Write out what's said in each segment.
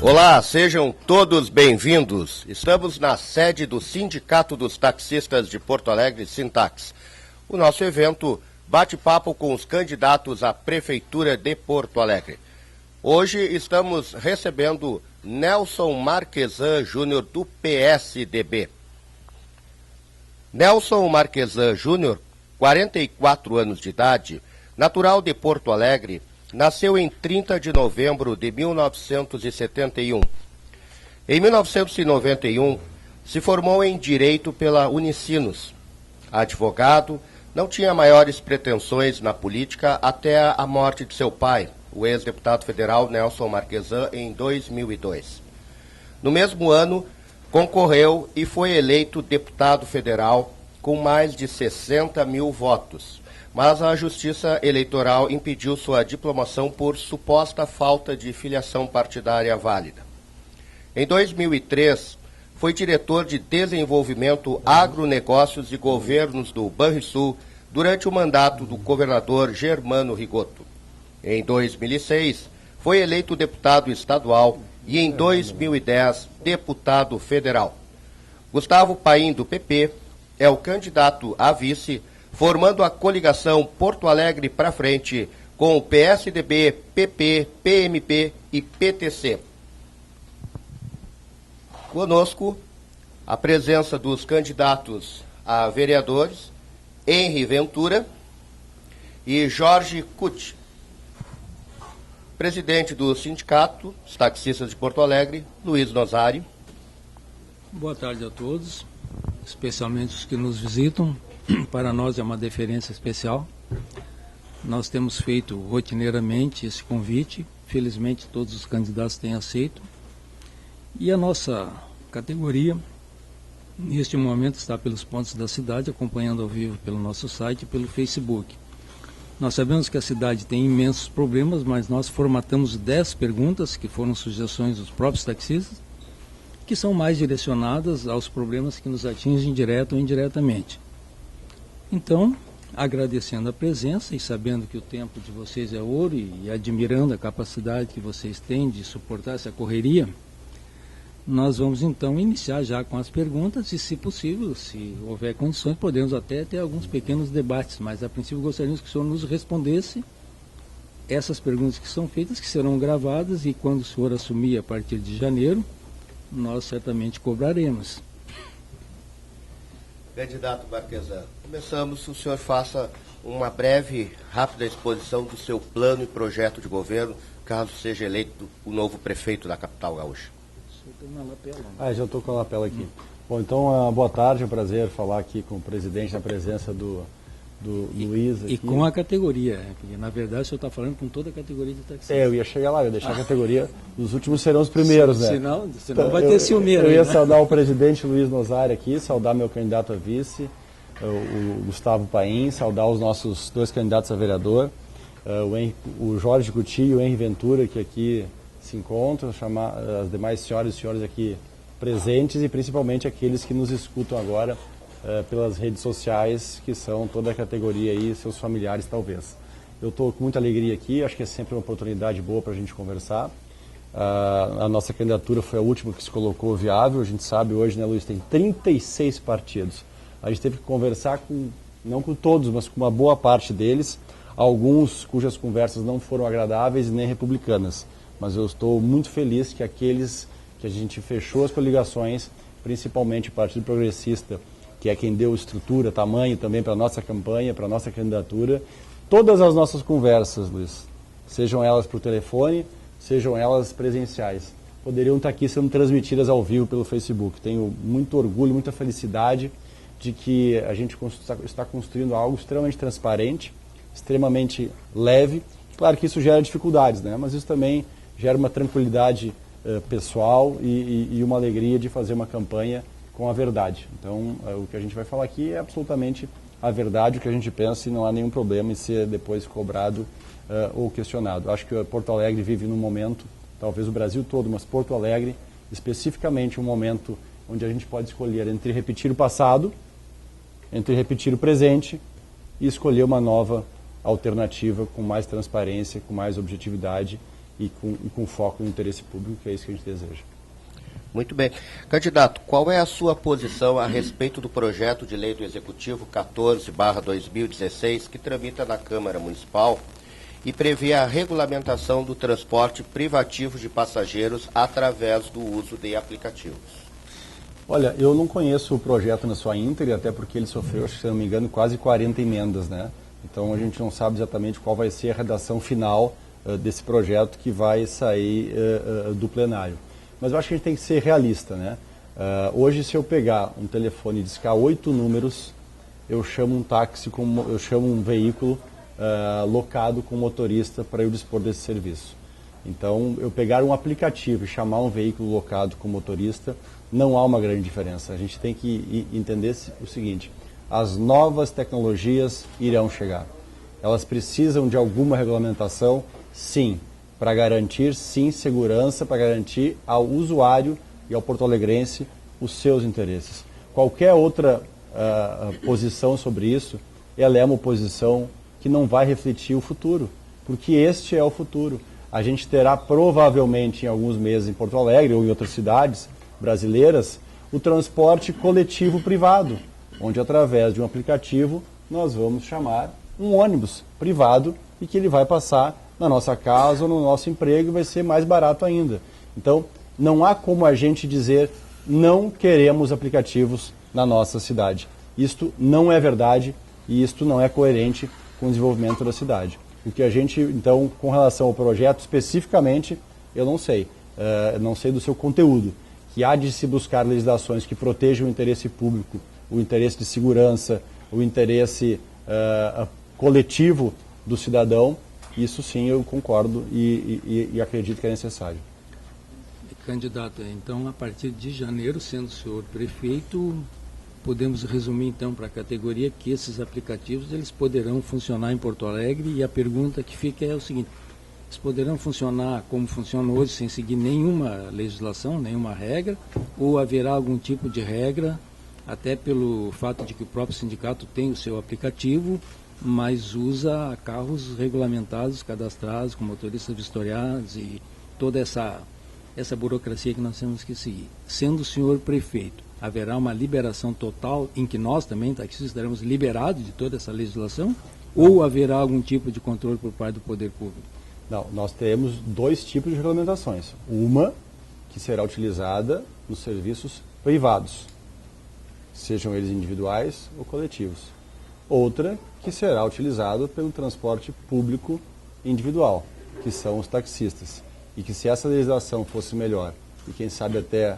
Olá, sejam todos bem-vindos. Estamos na sede do Sindicato dos Taxistas de Porto Alegre, Sintax. O nosso evento bate-papo com os candidatos à Prefeitura de Porto Alegre. Hoje estamos recebendo Nelson Marquesan Júnior, do PSDB. Nelson Marquesan Júnior, 44 anos de idade, natural de Porto Alegre, nasceu em 30 de novembro de 1971. Em 1991, se formou em Direito pela Unicinos. Advogado, não tinha maiores pretensões na política até a morte de seu pai, o ex-deputado federal Nelson Marquesan, em 2002. No mesmo ano, concorreu e foi eleito deputado federal com mais de 60 mil votos. Mas a Justiça Eleitoral impediu sua diplomação por suposta falta de filiação partidária válida. Em 2003, foi diretor de Desenvolvimento, Agronegócios e Governos do Banrisul durante o mandato do governador Germano Rigotto. Em 2006, foi eleito deputado estadual e em 2010, deputado federal. Gustavo Paim, do PP, é o candidato a vice, formando a coligação Porto Alegre para Frente com o PSDB, PP, PMP e PTC. Conosco, a presença dos candidatos a vereadores, Henri Ventura e Jorge Cucci. Presidente do Sindicato dos Taxistas de Porto Alegre, Luiz Nozário. Boa tarde a todos, especialmente os que nos visitam. Para nós é uma deferência especial. Nós temos feito rotineiramente esse convite. Felizmente todos os candidatos têm aceito. E a nossa categoria, neste momento, está pelos pontos da cidade, acompanhando ao vivo pelo nosso site e pelo Facebook. Nós sabemos que a cidade tem imensos problemas, mas nós formatamos 10 perguntas, que foram sugestões dos próprios taxistas, que são mais direcionadas aos problemas que nos atingem direto ou indiretamente. Então, agradecendo a presença e sabendo que o tempo de vocês é ouro e admirando a capacidade que vocês têm de suportar essa correria, nós vamos então iniciar já com as perguntas e, se possível, se houver condições, podemos até ter alguns pequenos debates, mas a princípio gostaríamos que o senhor nos respondesse essas perguntas que são feitas, que serão gravadas, e quando o senhor assumir a partir de janeiro, nós certamente cobraremos. Candidato Marquesan, começamos, o senhor faça uma breve, rápida exposição do seu plano e projeto de governo, caso seja eleito o novo prefeito da capital gaúcha. Já estou com a lapela aqui. Bom, então, boa tarde, é um prazer falar aqui com o presidente, na presença do Luiz aqui. E com a categoria, porque na verdade o senhor está falando com toda a categoria de taxistas. Eu ia chegar lá, eu ia deixar a categoria, os últimos serão os primeiros, né? Senão Então, vai ter ciúmeiro. Eu ia né? saudar o presidente Luiz Nozário aqui, saudar meu candidato a vice, o Gustavo Paim, saudar os nossos dois candidatos a vereador, o Jorge Cucci e o Henri Ventura, que aqui se encontram, chamar as demais senhoras e senhores aqui presentes e principalmente aqueles que nos escutam agora pelas redes sociais, que são toda a categoria aí, seus familiares talvez. Eu estou com muita alegria aqui, acho que é sempre uma oportunidade boa para a gente conversar. A nossa candidatura foi a última que se colocou viável, a gente sabe hoje, né, Luiz, tem 36 partidos. A gente teve que conversar não com todos, mas com uma boa parte deles, alguns cujas conversas não foram agradáveis e nem republicanas. Mas eu estou muito feliz que aqueles que a gente fechou as coligações, principalmente o Partido Progressista, que é quem deu estrutura, tamanho também para a nossa campanha, para a nossa candidatura, todas as nossas conversas, Luiz, sejam elas por telefone, sejam elas presenciais, poderiam estar aqui sendo transmitidas ao vivo pelo Facebook. Tenho muito orgulho, muita felicidade de que a gente está construindo algo extremamente transparente, extremamente leve. Claro que isso gera dificuldades, né? Mas isso também gera uma tranquilidade pessoal e uma alegria de fazer uma campanha com a verdade. Então, o que a gente vai falar aqui é absolutamente a verdade, o que a gente pensa, e não há nenhum problema em ser depois cobrado ou questionado. Acho que Porto Alegre vive num momento, talvez o Brasil todo, mas Porto Alegre, especificamente um momento onde a gente pode escolher entre repetir o passado, entre repetir o presente e escolher uma nova alternativa com mais transparência, com mais objetividade e com foco no interesse público, que é isso que a gente deseja. Muito bem. Candidato, qual é a sua posição a respeito do projeto de lei do Executivo 14/2016, que tramita na Câmara Municipal e prevê a regulamentação do transporte privativo de passageiros através do uso de aplicativos? Olha, eu não conheço o projeto na sua íntegra, até porque ele sofreu, se não me engano, quase 40 emendas, né? Então a gente não sabe exatamente qual vai ser a redação final desse projeto que vai sair do plenário. Mas eu acho que a gente tem que ser realista, né? Hoje, se eu pegar um telefone e discar 8 números, eu chamo um táxi, eu chamo um veículo locado com motorista para eu dispor desse serviço. Então, eu pegar um aplicativo e chamar um veículo locado com motorista, não há uma grande diferença. A gente tem que entender o seguinte: as novas tecnologias irão chegar. Elas precisam de alguma regulamentação? Sim. Para garantir, sim, segurança, para garantir ao usuário e ao porto-alegrense os seus interesses. Qualquer outra posição sobre isso, ela é uma posição que não vai refletir o futuro, porque este é o futuro. A gente terá provavelmente em alguns meses em Porto Alegre ou em outras cidades brasileiras o transporte coletivo privado, onde através de um aplicativo nós vamos chamar um ônibus privado e que ele vai passar na nossa casa ou no nosso emprego e vai ser mais barato ainda. Então, não há como a gente dizer não queremos aplicativos na nossa cidade. Isto não é verdade e isto não é coerente com o desenvolvimento da cidade. O que a gente, então, com relação ao projeto, especificamente, eu não sei do seu conteúdo, que há de se buscar legislações que protejam o interesse público, o interesse de segurança, o interesse coletivo do cidadão. Isso sim eu concordo e acredito que é necessário. Candidato, então a partir de janeiro, sendo o senhor prefeito, podemos resumir então para a categoria que esses aplicativos eles poderão funcionar em Porto Alegre, e a pergunta que fica é o seguinte: eles poderão funcionar como funcionam hoje, sem seguir nenhuma legislação, nenhuma regra, ou haverá algum tipo de regra, até pelo fato de que o próprio sindicato tem o seu aplicativo, mas usa carros regulamentados, cadastrados, com motoristas vistoriados e toda essa burocracia que nós temos que seguir. Sendo o senhor prefeito, haverá uma liberação total em que nós também, taxistas, estaremos liberados de toda essa legislação? Ou haverá algum tipo de controle por parte do poder público? Não, nós teremos dois tipos de regulamentações. Uma que será utilizada nos serviços privados, sejam eles individuais ou coletivos. Outra que será utilizado pelo transporte público individual, que são os taxistas. E que se essa legislação fosse melhor e quem sabe até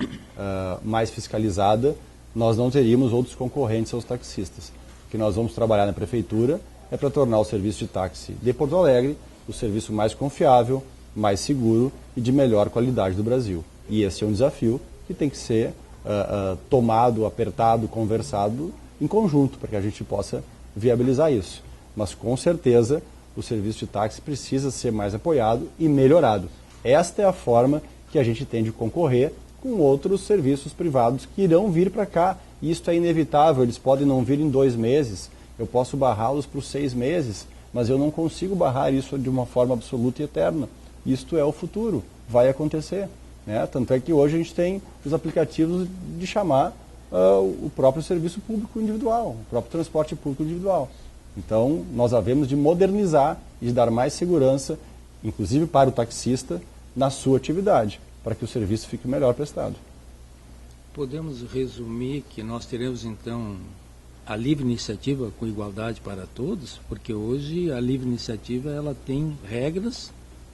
mais fiscalizada, nós não teríamos outros concorrentes aos taxistas. O que nós vamos trabalhar na prefeitura é para tornar o serviço de táxi de Porto Alegre o serviço mais confiável, mais seguro e de melhor qualidade do Brasil. E esse é um desafio que tem que ser tomado, apertado, conversado em conjunto, para que a gente possa viabilizar isso. Mas com certeza o serviço de táxi precisa ser mais apoiado e melhorado. Esta é a forma que a gente tem de concorrer com outros serviços privados que irão vir para cá. Isso é inevitável, eles podem não vir em 2 meses, eu posso barrá-los por 6 meses, mas eu não consigo barrar isso de uma forma absoluta e eterna. Isto é o futuro, vai acontecer, né? Tanto é que hoje a gente tem os aplicativos de chamar o próprio serviço público individual, o próprio transporte público individual. Então, nós havemos de modernizar e de dar mais segurança, inclusive para o taxista, na sua atividade, para que o serviço fique melhor prestado. Podemos resumir que nós teremos, então, a livre iniciativa com igualdade para todos? Porque hoje a livre iniciativa ela tem regras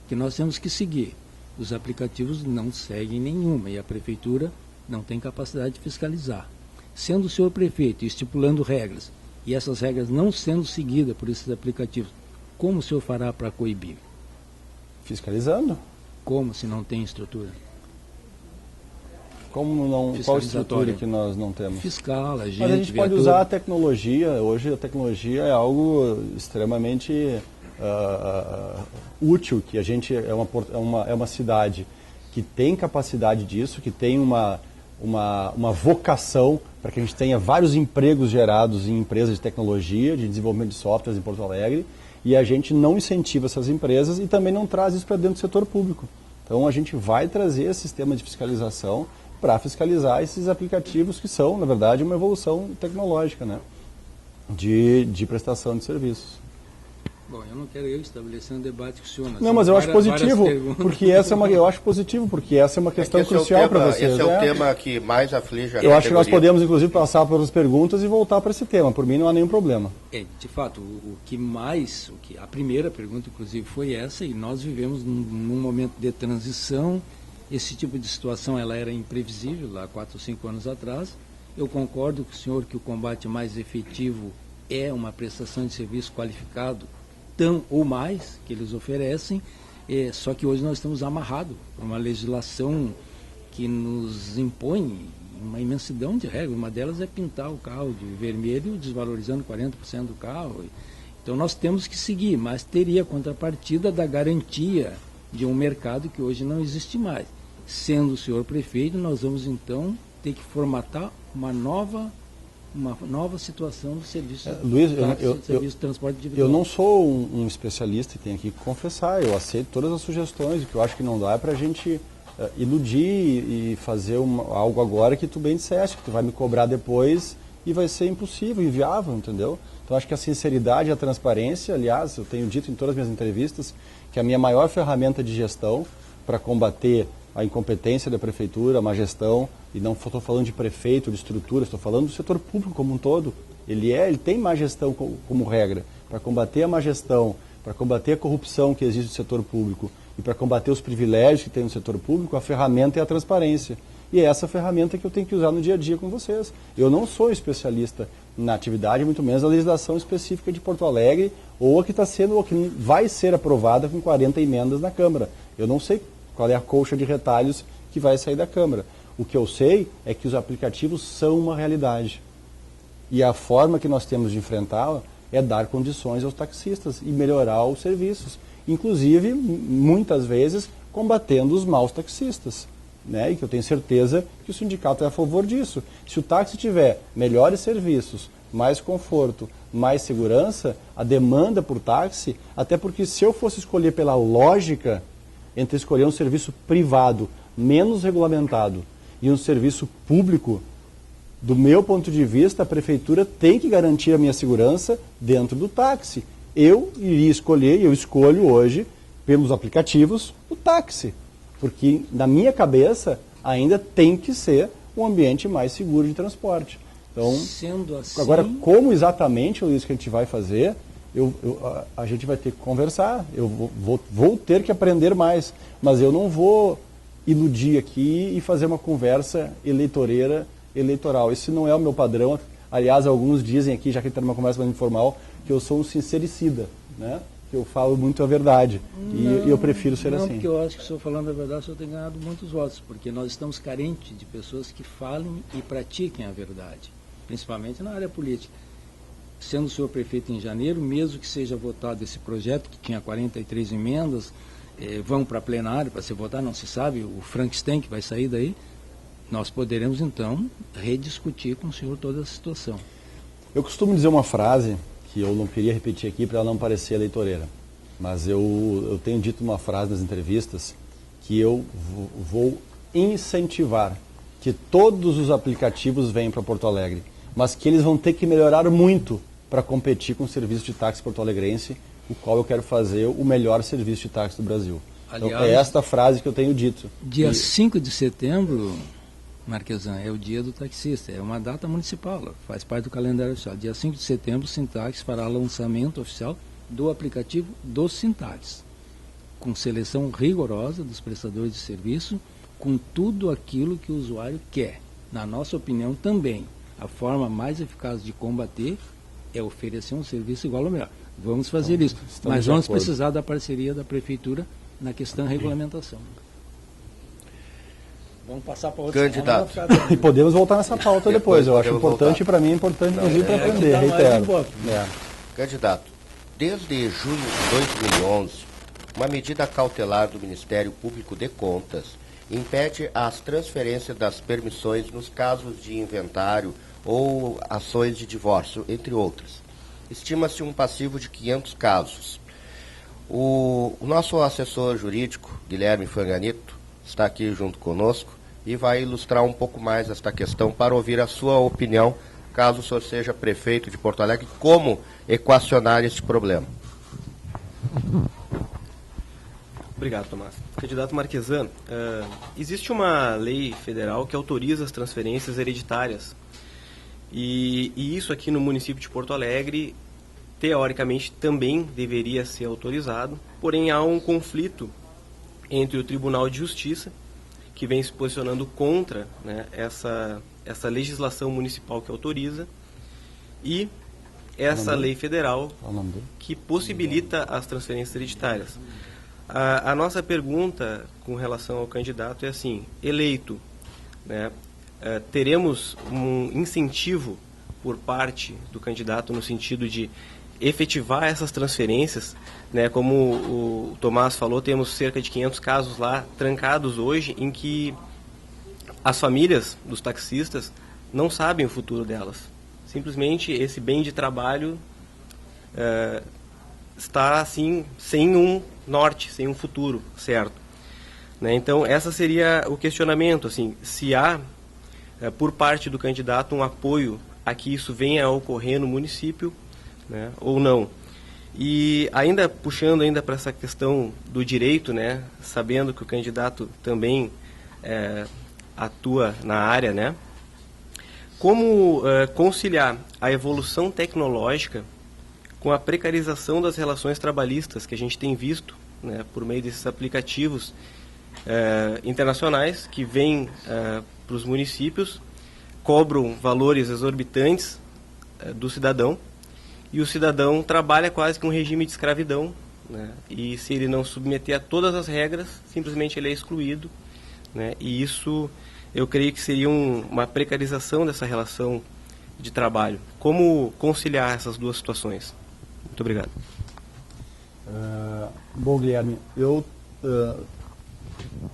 que nós temos que seguir. Os aplicativos não seguem nenhuma e a prefeitura não tem capacidade de fiscalizar. Sendo o senhor prefeito estipulando regras e essas regras não sendo seguidas por esses aplicativos, como o senhor fará para coibir? Fiscalizando. Como, se não tem estrutura? Como não? Qual estrutura que nós não temos? Fiscal, agente, mas a gente pode usar a tecnologia. Hoje a tecnologia é algo extremamente útil, que a gente é uma cidade que tem capacidade disso, que tem uma uma vocação para que a gente tenha vários empregos gerados em empresas de tecnologia, de desenvolvimento de softwares em Porto Alegre, e a gente não incentiva essas empresas e também não traz isso para dentro do setor público. Então a gente vai trazer esse sistema de fiscalização para fiscalizar esses aplicativos que são, na verdade, uma evolução tecnológica, né, de prestação de serviços. Bom, eu não quero estabelecer um debate com o senhor. Não, mas eu acho positivo, porque essa é uma questão crucial para vocês. Esse é o tema que mais aflige a Eu acho que nós podemos, inclusive, passar por as perguntas e voltar para esse tema. Por mim, não há nenhum problema. De fato, a primeira pergunta, inclusive, foi essa, e nós vivemos num momento de transição. Esse tipo de situação ela era imprevisível lá 4 ou 5 anos atrás. Eu concordo com o senhor que o combate mais efetivo é uma prestação de serviço qualificado, tão ou mais, que eles oferecem, só que hoje nós estamos amarrados por uma legislação que nos impõe uma imensidão de regras. Uma delas é pintar o carro de vermelho, desvalorizando 40% do carro. Então nós temos que seguir, mas teria a contrapartida da garantia de um mercado que hoje não existe mais. Sendo o senhor prefeito, nós vamos então ter que formatar uma nova situação do serviço, Luiz, serviço de transporte individual. Eu não sou um especialista e tenho que confessar, eu aceito todas as sugestões. O que eu acho que não dá é para a gente iludir e fazer algo agora que tu bem disseste, que tu vai me cobrar depois e vai ser impossível, inviável, entendeu? Então acho que a sinceridade e a transparência, aliás, eu tenho dito em todas as minhas entrevistas que a minha maior ferramenta de gestão para combater a incompetência da prefeitura, a má gestão, e não estou falando de prefeito, de estrutura, estou falando do setor público como um todo. Ele tem má gestão como regra. Para combater a má gestão, para combater a corrupção que existe no setor público e para combater os privilégios que tem no setor público, a ferramenta é a transparência. E é essa ferramenta que eu tenho que usar no dia a dia com vocês. Eu não sou especialista na atividade, muito menos na legislação específica de Porto Alegre, ou a que está sendo, ou que vai ser aprovada com 40 emendas na Câmara. Eu não sei qual é a colcha de retalhos que vai sair da Câmara. O que eu sei é que os aplicativos são uma realidade. E a forma que nós temos de enfrentá-la é dar condições aos taxistas e melhorar os serviços. Inclusive, muitas vezes, combatendo os maus taxistas. Né? E que eu tenho certeza que o sindicato é a favor disso. Se o táxi tiver melhores serviços, mais conforto, mais segurança, a demanda por táxi, até porque se eu fosse escolher pela lógica entre escolher um serviço privado menos regulamentado e um serviço público, do meu ponto de vista, a prefeitura tem que garantir a minha segurança dentro do táxi. Eu iria escolher, e eu escolho hoje, pelos aplicativos, o táxi. Porque, na minha cabeça, ainda tem que ser um ambiente mais seguro de transporte. Então, sendo assim... Agora, como exatamente, Luiz, que a gente vai fazer, a gente vai ter que conversar. Eu vou ter que aprender mais. Mas eu não vou iludir aqui e fazer uma conversa eleitoral. Esse não é o meu padrão. Aliás, alguns dizem aqui, já que está numa conversa mais informal, que eu sou um sincericida, né? Que eu falo muito a verdade. E eu prefiro ser assim. Porque eu acho que o senhor falando a verdade, o senhor tem ganhado muitos votos, porque nós estamos carentes de pessoas que falem e pratiquem a verdade, principalmente na área política. Sendo o senhor prefeito em janeiro, mesmo que seja votado esse projeto, que tinha 43 emendas, vão para plenário para ser votado, não se sabe, o Frankenstein que vai sair daí, nós poderemos então rediscutir com o senhor toda a situação. Eu costumo dizer uma frase que eu não queria repetir aqui para ela não parecer eleitoreira, mas eu tenho dito uma frase nas entrevistas que eu vou incentivar que todos os aplicativos venham para Porto Alegre, mas que eles vão ter que melhorar muito para competir com o serviço de táxi porto-alegrense, o qual eu quero fazer o melhor serviço de táxi do Brasil. Aliás, então, é esta frase que eu tenho dito. Dia 5 de setembro, Marquesan, é o dia do taxista, é uma data municipal, faz parte do calendário oficial. Dia 5 de setembro, o Sintax fará lançamento oficial do aplicativo do Sintax, com seleção rigorosa dos prestadores de serviço, com tudo aquilo que o usuário quer. Na nossa opinião também, a forma mais eficaz de combater é oferecer um serviço igual ou melhor. Vamos fazer isso, mas vamos precisar da parceria da Prefeitura na questão da regulamentação. Vamos passar para outro candidato. E podemos voltar nessa pauta depois. Eu acho importante, para mim é importante, inclusive, para aprender, reitero. Candidato, desde junho de 2011, uma medida cautelar do Ministério Público de Contas impede as transferências das permissões nos casos de inventário ou ações de divórcio, entre outras. Estima-se um passivo de 500 casos. O nosso assessor jurídico, Guilherme Fanganito, está aqui junto conosco e vai ilustrar um pouco mais esta questão para ouvir a sua opinião, caso o senhor seja prefeito de Porto Alegre, como equacionar este problema. Obrigado, Tomás. Candidato Marquesan, existe uma lei federal que autoriza as transferências hereditárias. E isso aqui no município de Porto Alegre, teoricamente, também deveria ser autorizado, porém há um conflito entre o Tribunal de Justiça, que vem se posicionando contra, né, essa legislação municipal que autoriza, e essa lei federal que possibilita as transferências hereditárias. A nossa pergunta com relação ao candidato é assim: eleito, né, teremos um incentivo por parte do candidato no sentido de efetivar essas transferências, né? Como o Tomás falou, temos cerca de 500 casos lá trancados hoje, em que as famílias dos taxistas não sabem o futuro delas. Simplesmente esse bem de trabalho está assim sem um norte, sem um futuro certo, né? Então essa seria o questionamento, assim, se há por parte do candidato um apoio a que isso venha a ocorrer no município, né, ou não. E ainda puxando ainda para essa questão do direito, né, sabendo que o candidato também atua na área, né, como conciliar a evolução tecnológica com a precarização das relações trabalhistas que a gente tem visto, né, por meio desses aplicativos internacionais que vêm para os municípios, cobram valores exorbitantes do cidadão, e o cidadão trabalha quase que um regime de escravidão, né? E se ele não submeter a todas as regras, simplesmente ele é excluído, né? E isso, eu creio que seria uma precarização dessa relação de trabalho. Como conciliar essas duas situações? Muito obrigado. Bom, Guilherme, eu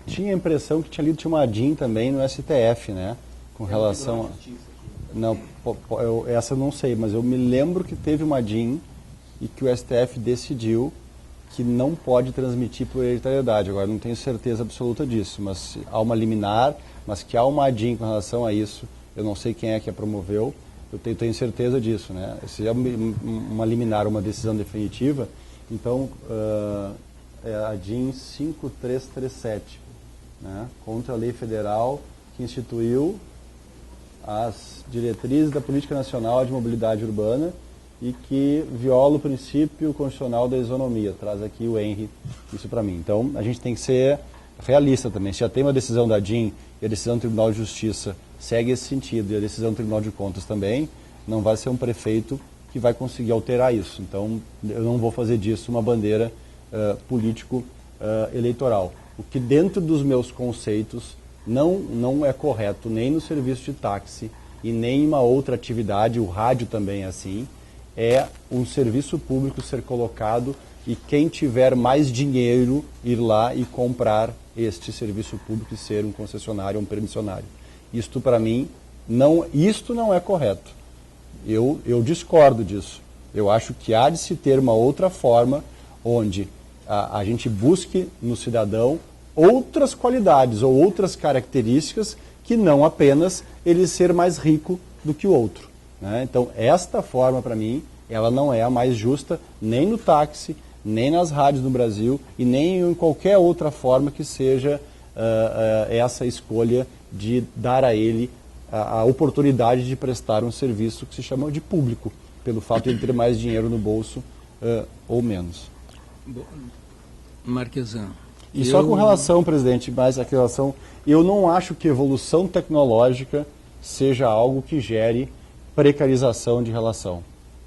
tinha a impressão que tinha uma ADIM também no STF, né? Com relação a... Não, essa eu não sei, mas eu me lembro que teve uma DIN e que o STF decidiu que não pode transmitir por hereditariedade. Agora, não tenho certeza absoluta disso, mas há uma liminar, mas que há uma DIN com relação a isso. Eu não sei quem é que a promoveu, eu tenho certeza disso, né? Se é uma liminar, uma decisão definitiva, então é a DIN 5337, né? Contra a lei federal que instituiu as diretrizes da Política Nacional de Mobilidade Urbana e que viola o princípio constitucional da isonomia. Traz aqui o Henry isso para mim. Então, a gente tem que ser realista também. Se já tem uma decisão da DIN e a decisão do Tribunal de Justiça segue esse sentido, e a decisão do Tribunal de Contas também, não vai ser um prefeito que vai conseguir alterar isso. Então, eu não vou fazer disso uma bandeira político-eleitoral. O que dentro dos meus conceitos não é correto, nem no serviço de táxi e nem em uma outra atividade, o rádio também é assim, é um serviço público ser colocado e quem tiver mais dinheiro ir lá e comprar este serviço público e ser um concessionário, um permissionário. Isto para mim, isto não é correto. Eu discordo disso. Eu acho que há de se ter uma outra forma onde a gente busque no cidadão outras qualidades ou outras características que não apenas ele ser mais rico do que o outro, né? Então, esta forma, para mim, ela não é a mais justa, nem no táxi, nem nas rádios no Brasil e nem em qualquer outra forma que seja essa escolha de dar a ele a oportunidade de prestar um serviço que se chama de público, pelo fato de ele ter mais dinheiro no bolso ou menos. Marquesan. E só com relação, presidente, mais a relação, eu não acho que evolução tecnológica seja algo que gere precarização de relação.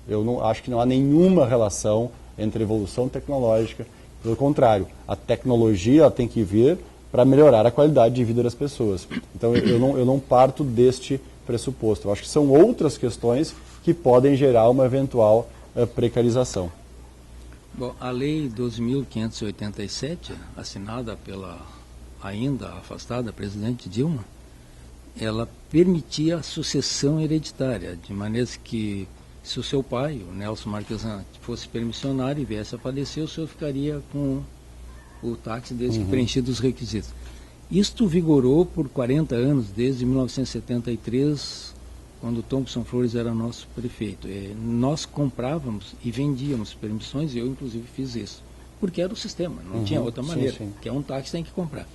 Eu não acho que não há nenhuma relação entre evolução tecnológica. Pelo contrário, a tecnologia tem que vir para melhorar a qualidade de vida das pessoas. Então, eu não parto deste pressuposto. Eu acho que são outras questões que podem gerar uma eventual precarização. Bom, a Lei 12.587, assinada ainda afastada, a presidente Dilma, ela permitia a sucessão hereditária, de maneira que se o seu pai, o Nelson Marquesan, fosse permissionário e viesse a falecer, o senhor ficaria com o táxi desde que preenchido os requisitos. Isto vigorou por 40 anos, desde 1973, quando Thompson Flores era nosso prefeito. Nós comprávamos e vendíamos permissões, eu inclusive fiz isso, porque era o sistema, não tinha outra maneira, que é um táxi tem que comprar.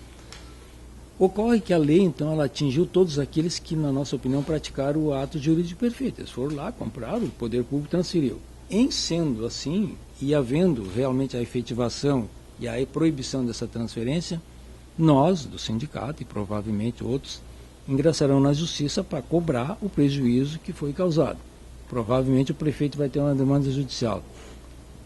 Ocorre que a lei, então, ela atingiu todos aqueles que, na nossa opinião, praticaram o ato jurídico perfeito. Eles foram lá, compraram, o poder público transferiu. Em sendo assim, e havendo realmente a efetivação e a proibição dessa transferência, nós, do sindicato, e provavelmente outros, ingressarão na justiça para cobrar o prejuízo que foi causado. Provavelmente o prefeito vai ter uma demanda judicial.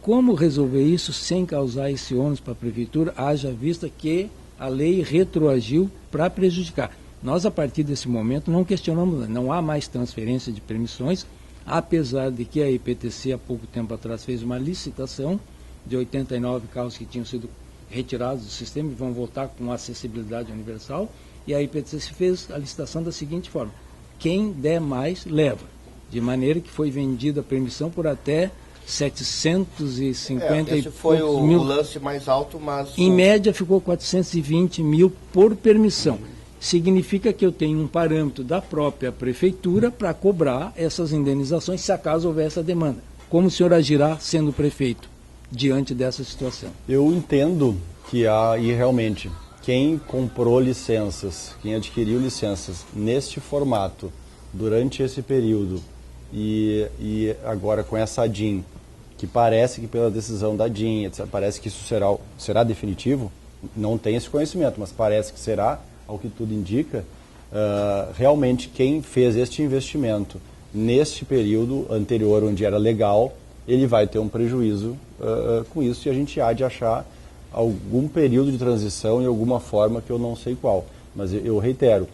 Como resolver isso sem causar esse ônus para a prefeitura, haja vista que a lei retroagiu para prejudicar. Nós, a partir desse momento, não questionamos, não há mais transferência de permissões, apesar de que a IPTC, há pouco tempo atrás, fez uma licitação de 89 carros que tinham sido retirados do sistema e vão voltar com acessibilidade universal, e a IPTC fez a licitação da seguinte forma: quem der mais, leva. De maneira que foi vendida a permissão por até 750 esse foi o lance mais alto, mas... Em média ficou 420 mil por permissão. Significa que eu tenho um parâmetro da própria prefeitura para cobrar essas indenizações, se acaso houver essa demanda. Como o senhor agirá sendo prefeito diante dessa situação? Eu entendo que há, e realmente, quem comprou licenças, quem adquiriu licenças neste formato, durante esse período, e agora com essa ADIM, que parece que pela decisão da DIN, etc., parece que isso será definitivo, não tem esse conhecimento, mas parece que será, ao que tudo indica, realmente quem fez este investimento neste período anterior, onde era legal, ele vai ter um prejuízo com isso, e a gente há de achar algum período de transição em alguma forma que eu não sei qual. Mas eu reitero,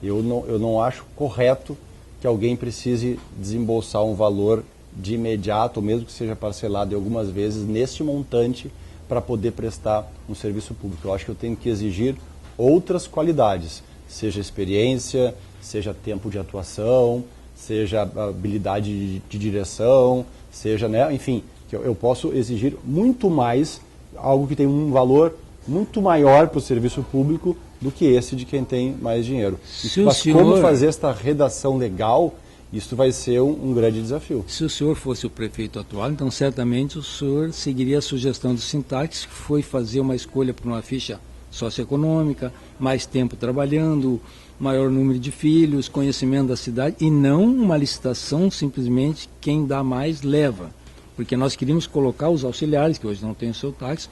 eu não acho correto que alguém precise desembolsar um valor de imediato, mesmo que seja parcelado em algumas vezes, neste montante para poder prestar um serviço público. Eu acho que eu tenho que exigir outras qualidades, seja experiência, seja tempo de atuação, seja habilidade de direção, seja, né, enfim, que eu posso exigir muito mais, algo que tem um valor muito maior para o serviço público do que esse de quem tem mais dinheiro. Mas como fazer esta redação legal, isso vai ser um grande desafio. Se o senhor fosse o prefeito atual, então certamente o senhor seguiria a sugestão do Sintax, que foi fazer uma escolha por uma ficha socioeconômica, mais tempo trabalhando, maior número de filhos, conhecimento da cidade, e não uma licitação simplesmente quem dá mais leva. Porque nós queríamos colocar os auxiliares, que hoje não têm o seu táxi,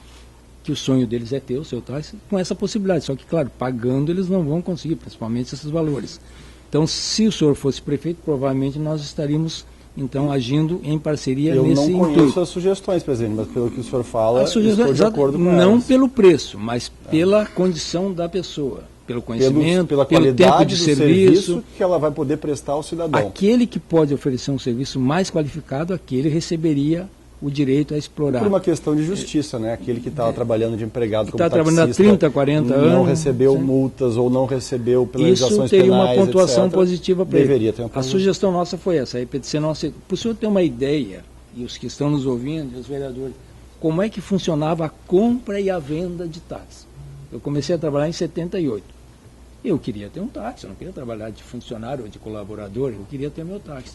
que o sonho deles é ter o seu táxi, com essa possibilidade. Só que, claro, pagando eles não vão conseguir, principalmente esses valores. Então, se o senhor fosse prefeito, provavelmente nós estaríamos, então, agindo em parceria nesse intuito. Eu não conheço as sugestões, presidente, mas pelo que o senhor fala, estou de acordo com não elas. Pelo preço, mas pela condição da pessoa, pelo conhecimento, pela pelo qualidade tempo de do serviço que ela vai poder prestar ao cidadão. Aquele que pode oferecer um serviço mais qualificado, aquele receberia o direito a explorar. Por uma questão de justiça, né? Aquele que estava trabalhando de empregado como taxista, trabalhando há 30, 40 anos, não recebeu multas ou não recebeu penalizações penais, isso teria uma pontuação etc. positiva para ele. Deveria ter uma A sugestão nossa foi essa, a IPTC não aceitou. Para o senhor ter uma ideia, e os que estão nos ouvindo, e os vereadores, como é que funcionava a compra e a venda de táxi? Eu comecei a trabalhar em 78. Eu queria ter um táxi, eu não queria trabalhar de funcionário ou de colaborador, eu queria ter meu táxi.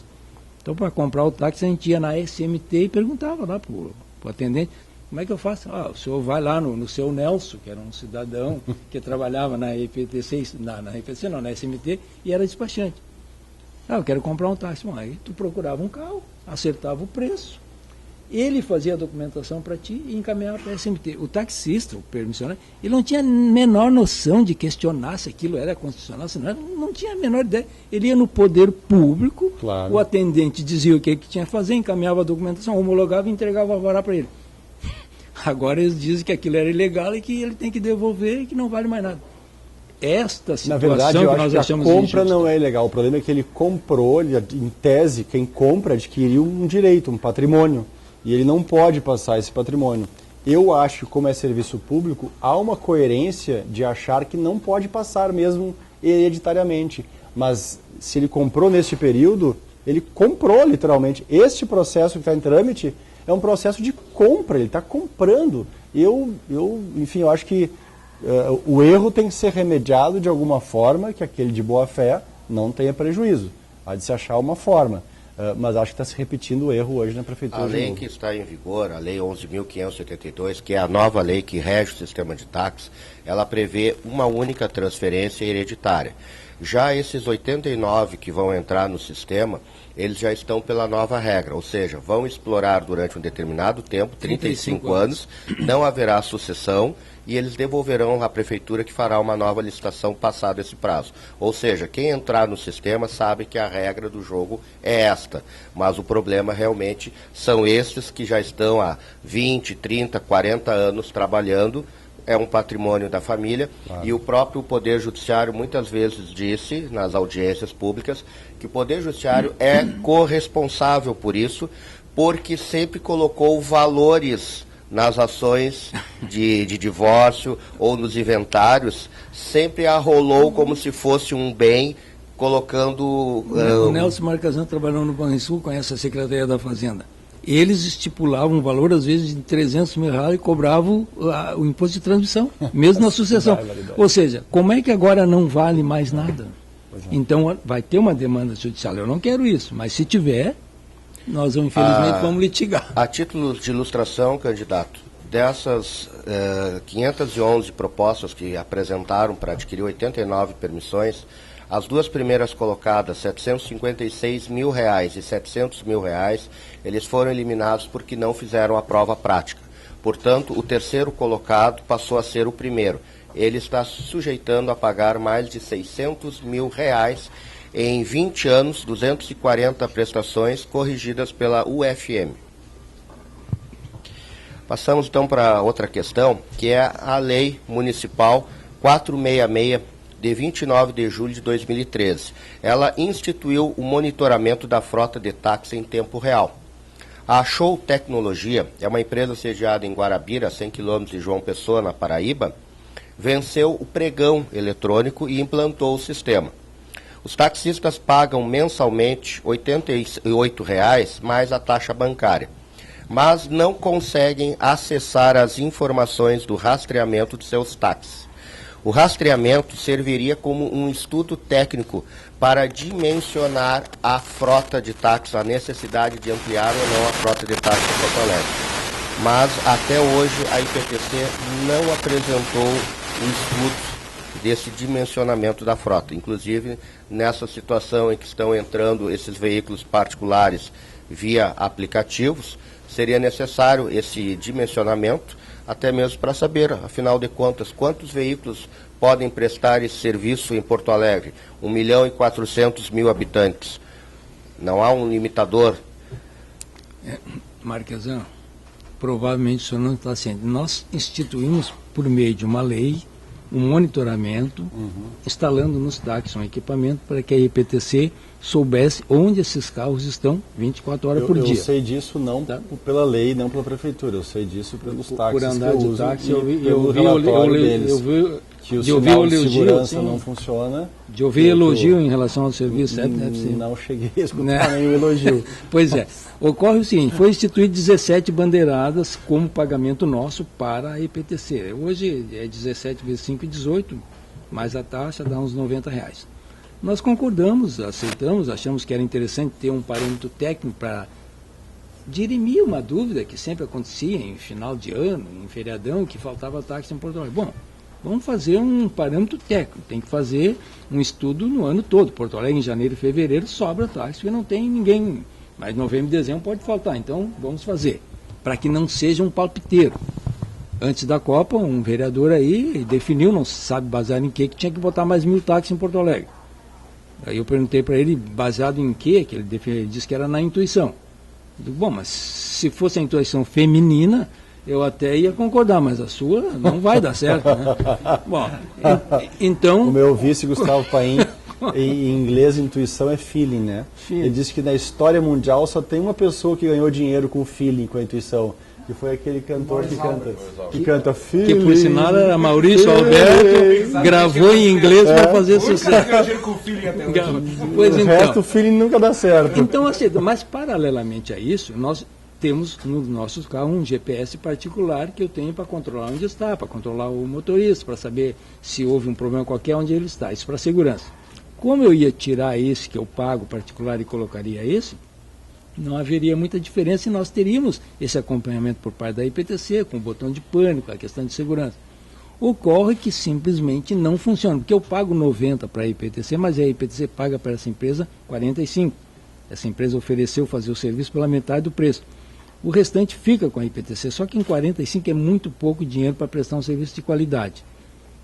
Então, para comprar o táxi, a gente ia na SMT e perguntava lá para o atendente, como é que eu faço? O senhor vai lá no seu Nelson, que era um cidadão que trabalhava na IPTC, na SMT, e era despachante. Eu quero comprar um táxi. Bom, aí tu procurava um carro, acertava o preço, ele fazia a documentação para ti e encaminhava para a SMT. O taxista, o permissionário, ele não tinha a menor noção de questionar se aquilo era constitucional, se não era, não tinha a menor ideia. Ele ia no poder público, claro. O atendente dizia o que tinha que fazer, encaminhava a documentação, homologava e entregava o alvará para ele. Agora eles dizem que aquilo era ilegal e que ele tem que devolver e que não vale mais nada. Esta situação, na verdade, eu acho que a compra não é ilegal. O problema é que ele comprou, em tese, quem compra adquiriu um direito, um patrimônio. E ele não pode passar esse patrimônio. eu acho, como é serviço público, há uma coerência de achar que não pode passar mesmo hereditariamente. Mas se ele comprou neste período, ele comprou literalmente. Este processo que está em trâmite é um processo de compra, ele está comprando. Enfim, eu acho que o erro tem que ser remediado de alguma forma, que aquele de boa fé não tenha prejuízo. Há de se achar uma forma. Mas acho que está se repetindo o erro hoje na Prefeitura. A lei que está em vigor, a Lei 11.582, que é a nova lei que rege o sistema de taxas, ela prevê uma única transferência hereditária. Já esses 89 que vão entrar no sistema, eles já estão pela nova regra, ou seja, vão explorar durante um determinado tempo, 35 anos, não haverá sucessão, e eles devolverão à prefeitura que fará uma nova licitação passado esse prazo. Ou seja, quem entrar no sistema sabe que a regra do jogo é esta, mas o problema realmente são estes que já estão há 20, 30, 40 anos trabalhando, é um patrimônio da família, e o próprio Poder Judiciário muitas vezes disse, nas audiências públicas, que o Poder Judiciário é corresponsável por isso, porque sempre colocou valores nas ações de divórcio ou nos inventários, sempre arrolou como se fosse um bem, colocando... O Nelson Marcasan trabalhou no Banrisul, conhece a Secretaria da Fazenda. Eles estipulavam um valor, às vezes, de 300 mil reais e cobravam o imposto de transmissão, mesmo na sucessão. Ou seja, como é que agora não vale mais nada? Então, vai ter uma demanda judicial. Eu não quero isso, mas se tiver... Nós, infelizmente, vamos litigar. A título de ilustração, candidato, dessas 511 propostas que apresentaram para adquirir 89 permissões, as duas primeiras colocadas, 756 mil reais e 700 mil reais, eles foram eliminados porque não fizeram a prova prática. Portanto, o terceiro colocado passou a ser o primeiro. Ele está sujeitando a pagar mais de 600 mil reais em 20 anos, 240 prestações corrigidas pela UFM. Passamos então para outra questão, que é a Lei Municipal 466, de 29 de julho de 2013. Ela instituiu o monitoramento da frota de táxi em tempo real. A Show Tecnologia é uma empresa sediada em Guarabira, a 100 km de João Pessoa, na Paraíba, venceu o pregão eletrônico e implantou o sistema. Os taxistas pagam mensalmente R$ 88 mais a taxa bancária, mas não conseguem acessar as informações do rastreamento de seus táxis. O rastreamento serviria como um estudo técnico para dimensionar a frota de táxis, a necessidade de ampliar ou não a frota de táxis em Porto Alegre. Mas até hoje a IPTC não apresentou um estudo desse dimensionamento da frota. Inclusive, nessa situação em que estão entrando esses veículos particulares via aplicativos, seria necessário esse dimensionamento, até mesmo para saber, afinal de contas, quantos veículos podem prestar esse serviço em Porto Alegre. 1.400.000 habitantes. Não há um limitador? Marquesan, provavelmente o senhor não está ciente. Nós instituímos, por meio de uma lei, um monitoramento, instalando nos táxis um equipamento para que a IPTC soubesse onde esses carros estão 24 horas por dia. Eu sei disso não pela lei, não pela prefeitura, eu sei disso pelos táxis por andar que eu de uso táxi, e pelo relatório deles, que o sinal de segurança não funciona. De ouvir elogio em relação ao serviço, não cheguei a escutar nenhum elogio. Pois é, ocorre o seguinte, foi instituído 17 bandeiradas como pagamento nosso para a IPTC. Hoje é 17 vezes 5 e 18, mais a taxa dá uns R$ 90. Nós concordamos, aceitamos, achamos que era interessante ter um parâmetro técnico para dirimir uma dúvida que sempre acontecia em final de ano, em feriadão, que faltava táxi em Porto Alegre. Bom, vamos fazer um parâmetro técnico, tem que fazer um estudo no ano todo. Porto Alegre, em janeiro e fevereiro, sobra táxi, porque não tem ninguém, mas novembro e dezembro pode faltar, então vamos fazer, para que não seja um palpiteiro. Antes da Copa, um vereador aí definiu, não se sabe baseado em que tinha que botar mais 1.000 táxis em Porto Alegre. Aí eu perguntei para ele, baseado em quê? Que ele disse que era na intuição. Eu digo, bom, mas se fosse a intuição feminina, eu até ia concordar, mas a sua não vai dar certo, né? Bom, então... O meu vice, Gustavo Paim, Em inglês, intuição é feeling, né? Ele disse que na história mundial só tem uma pessoa que ganhou dinheiro com feeling, com a intuição. Que foi aquele cantor que canta feeling. Que por sinal era Maurício Alberto, gravou em inglês para fazer sucesso. Pois então. O resto, o feeling nunca dá certo. Então, assim, mas paralelamente a isso, nós temos nos nossos carros um GPS particular que eu tenho para controlar onde está, para controlar o motorista, para saber se houve um problema qualquer onde ele está. Isso para segurança. Como eu ia tirar esse que eu pago particular e colocaria esse, não haveria muita diferença e nós teríamos esse acompanhamento por parte da IPTC, com o botão de pânico, a questão de segurança. Ocorre que simplesmente não funciona, porque eu pago 90 para a IPTC, mas a IPTC paga para essa empresa 45. Essa empresa ofereceu fazer o serviço pela metade do preço. O restante fica com a IPTC, só que em 45 é muito pouco dinheiro para prestar um serviço de qualidade.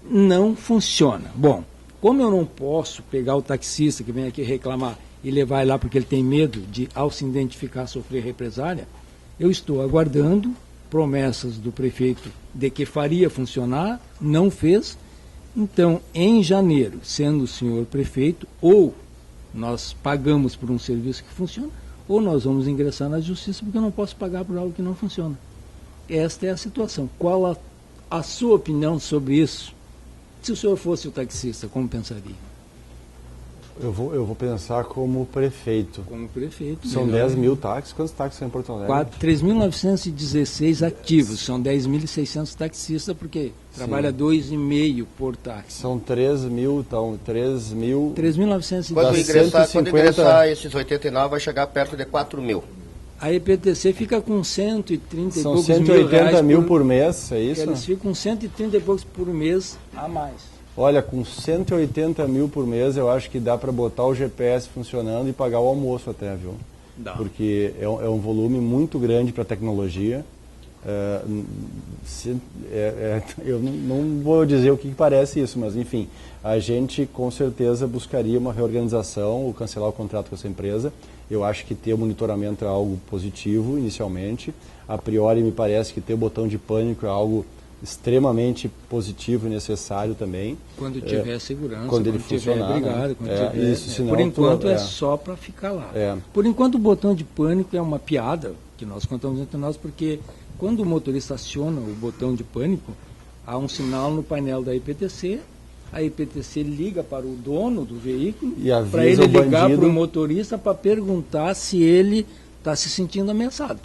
Não funciona. Bom, como eu não posso pegar o taxista que vem aqui reclamar e levar ele lá porque ele tem medo de, ao se identificar, sofrer represália, eu estou aguardando promessas do prefeito de que faria funcionar, não fez. Então, em janeiro, sendo o senhor prefeito, ou nós pagamos por um serviço que funciona, ou nós vamos ingressar na justiça porque eu não posso pagar por algo que não funciona. Esta é a situação. Qual a sua opinião sobre isso? Se o senhor fosse o taxista, como pensaria? Eu vou pensar como prefeito. Como prefeito. São 10 mil táxis. Quantos táxis são em Porto Alegre? 3.916 ativos. São 10.600 taxistas, porque trabalha 2,5 por táxi. São 3 mil, então, 3 mil... 3.916. Quando ingressar esses 89, vai chegar perto de 4 mil. A EPTC fica com 130 e São poucos 180 mil por mês, é isso? Eles ficam com 130 e poucos por mês a mais. Olha, com 180 mil por mês, eu acho que dá para botar o GPS funcionando e pagar o almoço até, viu? Dá. Porque é um volume muito grande para a tecnologia. Eu não vou dizer o que parece isso, mas enfim, a gente com certeza buscaria uma reorganização ou cancelar o contrato com essa empresa. Eu acho que ter o monitoramento é algo positivo inicialmente. A priori me parece que ter o botão de pânico é algo extremamente positivo e necessário também. Quando tiver segurança, quando ele funcionar, tiver brigado, quando tiver, isso, senão, por enquanto é só para ficar lá. Por enquanto o botão de pânico é uma piada que nós contamos entre nós, porque quando o motorista aciona o botão de pânico, há um sinal no painel da IPTC, a IPTC liga para o dono do veículo, para ele ligar para o motorista para perguntar se ele está se sentindo ameaçado.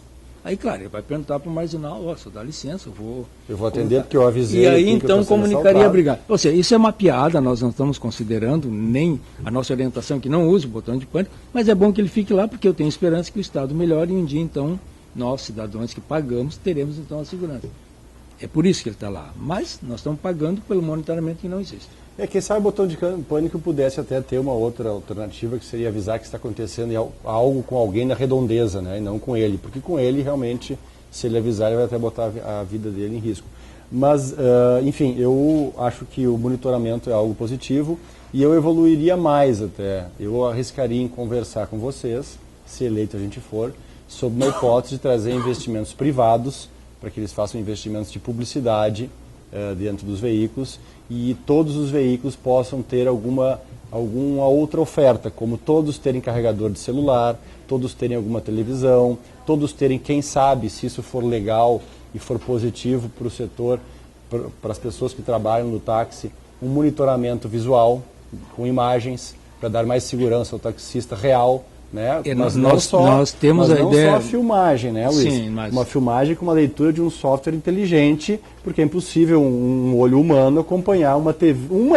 Aí, claro, ele vai perguntar para o marginal, só dá licença, eu vou atender porque eu avisei. E aí, então, comunicaria a brigada. Ou seja, isso é uma piada, nós não estamos considerando nem a nossa orientação que não use o botão de pânico, mas é bom que ele fique lá, porque eu tenho esperança que o Estado melhore e um dia, então, nós, cidadãos que pagamos, teremos, então, a segurança. É por isso que ele está lá. Mas nós estamos pagando pelo monitoramento que não existe. Quem sabe o botão de pânico pudesse até ter uma outra alternativa, que seria avisar que está acontecendo algo com alguém na redondeza, né, e não com ele. Porque com ele, realmente, se ele avisar, ele vai até botar a vida dele em risco. Mas, enfim, eu acho que o monitoramento é algo positivo e eu evoluiria mais até. Eu arriscaria em conversar com vocês, se eleito a gente for, sobre uma hipótese de trazer investimentos privados, para que eles façam investimentos de publicidade dentro dos veículos, e todos os veículos possam ter alguma outra oferta, como todos terem carregador de celular, todos terem alguma televisão, todos terem, quem sabe, se isso for legal e for positivo para o setor, para as pessoas que trabalham no táxi, um monitoramento visual com imagens para dar mais segurança ao taxista real, né? Mas nós temos a ideia... só a filmagem, né, Luiz? Sim, mas... Uma filmagem com uma leitura de um software inteligente, porque é impossível um olho humano acompanhar uma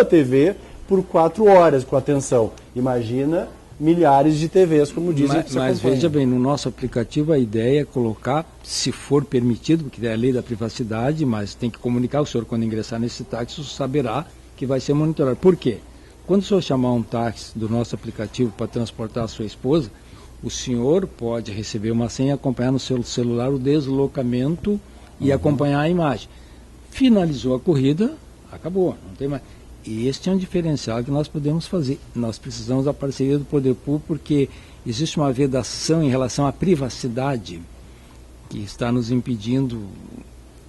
TV por 4 horas com atenção. Imagina milhares de TVs, como dizem que se Mas acompanha. veja bem, no nosso aplicativo a ideia é colocar, se for permitido, porque é a lei da privacidade, mas tem que comunicar, o senhor quando ingressar nesse táxi saberá que vai ser monitorado. Por quê? Quando o senhor chamar um táxi do nosso aplicativo para transportar a sua esposa, o senhor pode receber uma senha e acompanhar no seu celular o deslocamento e acompanhar a imagem. Finalizou a corrida, acabou, não tem mais. E este é um diferencial que nós podemos fazer. Nós precisamos da parceria do poder público, porque existe uma vedação em relação à privacidade que está nos impedindo,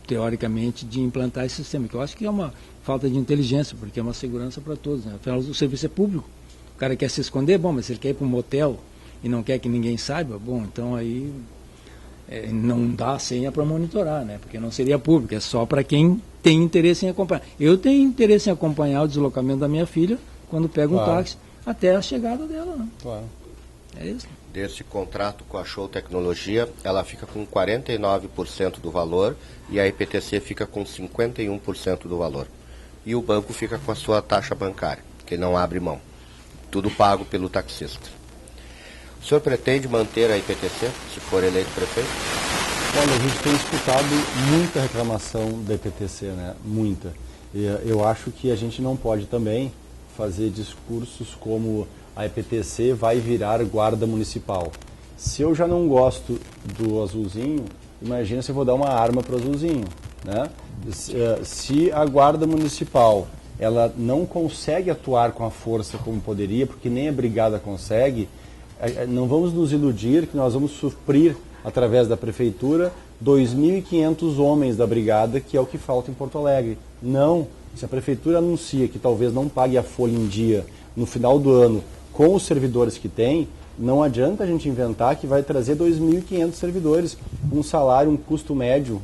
teoricamente, de implantar esse sistema, que eu acho que é uma falta de inteligência, porque é uma segurança para todos, né? Afinal, o serviço é público. O cara quer se esconder, bom, mas se ele quer ir para um motel e não quer que ninguém saiba, bom, então aí não dá a senha para monitorar, né? Porque não seria público, é só para quem tem interesse em acompanhar. Eu tenho interesse em acompanhar o deslocamento da minha filha quando pego um táxi até a chegada dela, né? Claro. É isso. Desse contrato com a Show Tecnologia, ela fica com 49% do valor e a IPTC fica com 51% do valor. E o banco fica com a sua taxa bancária, que não abre mão. Tudo pago pelo taxista. O senhor pretende manter a IPTC, se for eleito prefeito? Olha, a gente tem escutado muita reclamação da IPTC, né? Muita. E eu acho que a gente não pode também fazer discursos como a IPTC vai virar guarda municipal. Se eu já não gosto do azulzinho, imagina se eu vou dar uma arma para o azulzinho, né? Se a guarda municipal ela não consegue atuar com a força como poderia, porque nem a brigada consegue, não vamos nos iludir que nós vamos suprir, através da prefeitura, 2.500 homens da brigada, que é o que falta em Porto Alegre. Não, se a prefeitura anuncia que talvez não pague a folha em dia no final do ano com os servidores que tem, não adianta a gente inventar que vai trazer 2.500 servidores, um salário, um custo médio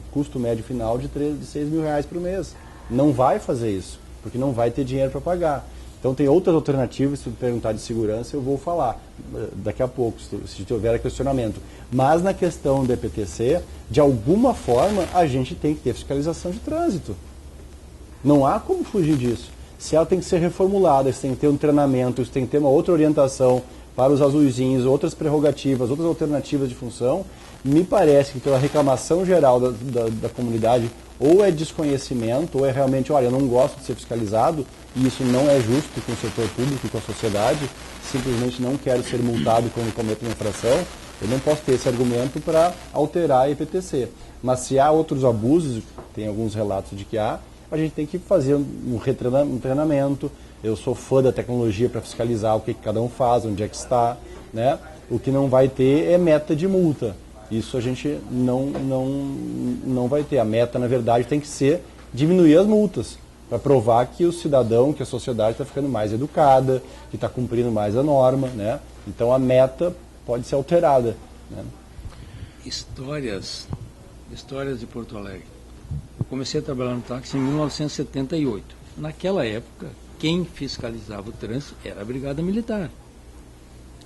final de 6 mil reais por mês. Não vai fazer isso, porque não vai ter dinheiro para pagar. Então tem outras alternativas, se tu perguntar de segurança, eu vou falar daqui a pouco, se houver questionamento. Mas na questão do EPTC, de alguma forma, a gente tem que ter fiscalização de trânsito. Não há como fugir disso. Se ela tem que ser reformulada, se tem que ter um treinamento, se tem que ter uma outra orientação para os azulzinhos, outras prerrogativas, outras alternativas de função, me parece que pela reclamação geral da comunidade, ou é desconhecimento, ou é realmente, olha, eu não gosto de ser fiscalizado, e isso não é justo com o setor público, com a sociedade, simplesmente não quero ser multado quando cometo uma infração, eu não posso ter esse argumento para alterar a IPTC. Mas se há outros abusos, tem alguns relatos de que há, a gente tem que fazer um treinamento. Eu sou fã da tecnologia para fiscalizar o que cada um faz, onde é que está, né? O que não vai ter é meta de multa. Isso a gente não vai ter. A meta, na verdade, tem que ser diminuir as multas, para provar que o cidadão, que a sociedade está ficando mais educada, que está cumprindo mais a norma, né? Então a meta pode ser alterada, né? Histórias de Porto Alegre. Eu comecei a trabalhar no táxi em 1978. Naquela época, quem fiscalizava o trânsito era a Brigada Militar.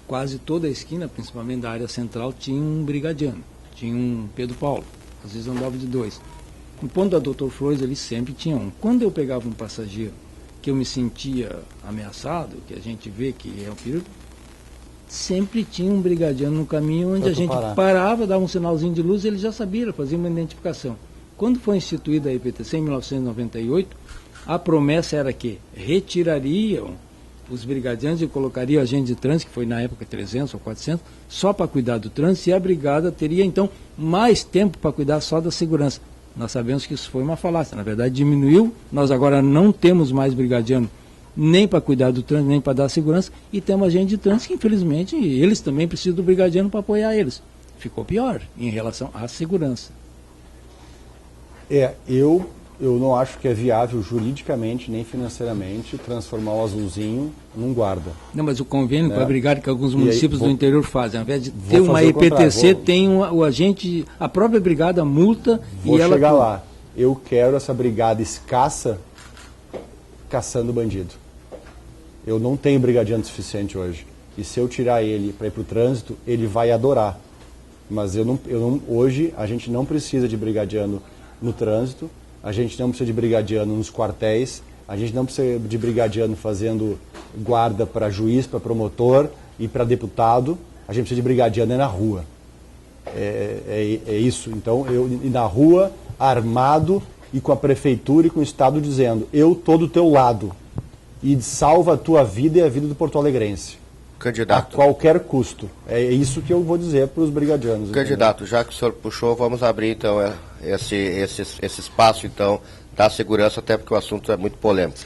Quase toda a esquina, principalmente da área central, tinha um brigadiano, tinha um Pedro Paulo, às vezes andava de dois. No ponto da Dr. Flores, ele sempre tinha um. Quando eu pegava um passageiro que eu me sentia ameaçado, que a gente vê que é um perigo, sempre tinha um brigadiano no caminho onde a gente parava, dava um sinalzinho de luz e ele já sabia, fazia uma identificação. Quando foi instituída a IPTC em 1998, a promessa era que retirariam os brigadianos e colocariam agente de trânsito, que foi na época 300 ou 400, só para cuidar do trânsito, e a brigada teria então mais tempo para cuidar só da segurança. Nós sabemos que isso foi uma falácia, na verdade diminuiu, nós agora não temos mais brigadiano nem para cuidar do trânsito, nem para dar segurança, e temos agente de trânsito que infelizmente eles também precisam do brigadiano para apoiar eles. Ficou pior em relação à segurança. Eu não acho que é viável juridicamente nem financeiramente transformar o azulzinho num guarda. Não, mas o convênio para a brigada que alguns municípios do interior fazem, ao invés de ter uma IPTC, tem o agente, a própria brigada multa e ela... Vou chegar lá. Eu quero essa brigada escassa caçando bandido. Eu não tenho brigadiano suficiente hoje. E se eu tirar ele para ir para o trânsito, ele vai adorar. Mas hoje a gente não precisa de brigadiano no trânsito, a gente não precisa de brigadiano nos quartéis, a gente não precisa de brigadiano fazendo guarda para juiz, para promotor e para deputado, a gente precisa de brigadiano na rua. É isso. Então, eu ir na rua, armado e com a prefeitura e com o Estado dizendo, eu estou do teu lado e salva a tua vida e a vida do porto-alegrense. Candidato. A qualquer custo. É isso que eu vou dizer para os brigadianos. Candidato, já que o senhor puxou, vamos abrir então esse espaço então da segurança, até porque o assunto é muito polêmico.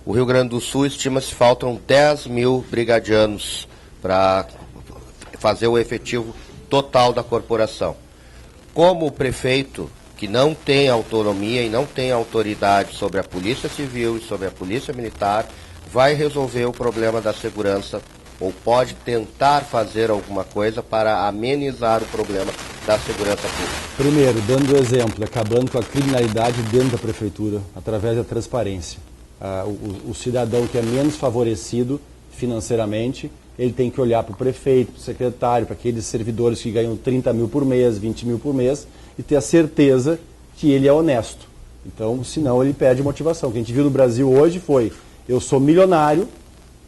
O Rio Grande do Sul estima-se que faltam 10 mil brigadianos para fazer o efetivo total da corporação. Como o prefeito, que não tem autonomia e não tem autoridade sobre a Polícia Civil e sobre a Polícia Militar, vai resolver o problema da segurança ou pode tentar fazer alguma coisa para amenizar o problema da segurança pública? Primeiro, dando exemplo, acabando com a criminalidade dentro da prefeitura, através da transparência. O cidadão que é menos favorecido financeiramente, ele tem que olhar para o prefeito, para o secretário, para aqueles servidores que ganham 30 mil por mês, 20 mil por mês, e ter a certeza que ele é honesto. Então, senão ele perde motivação. O que a gente viu no Brasil hoje foi, eu sou milionário,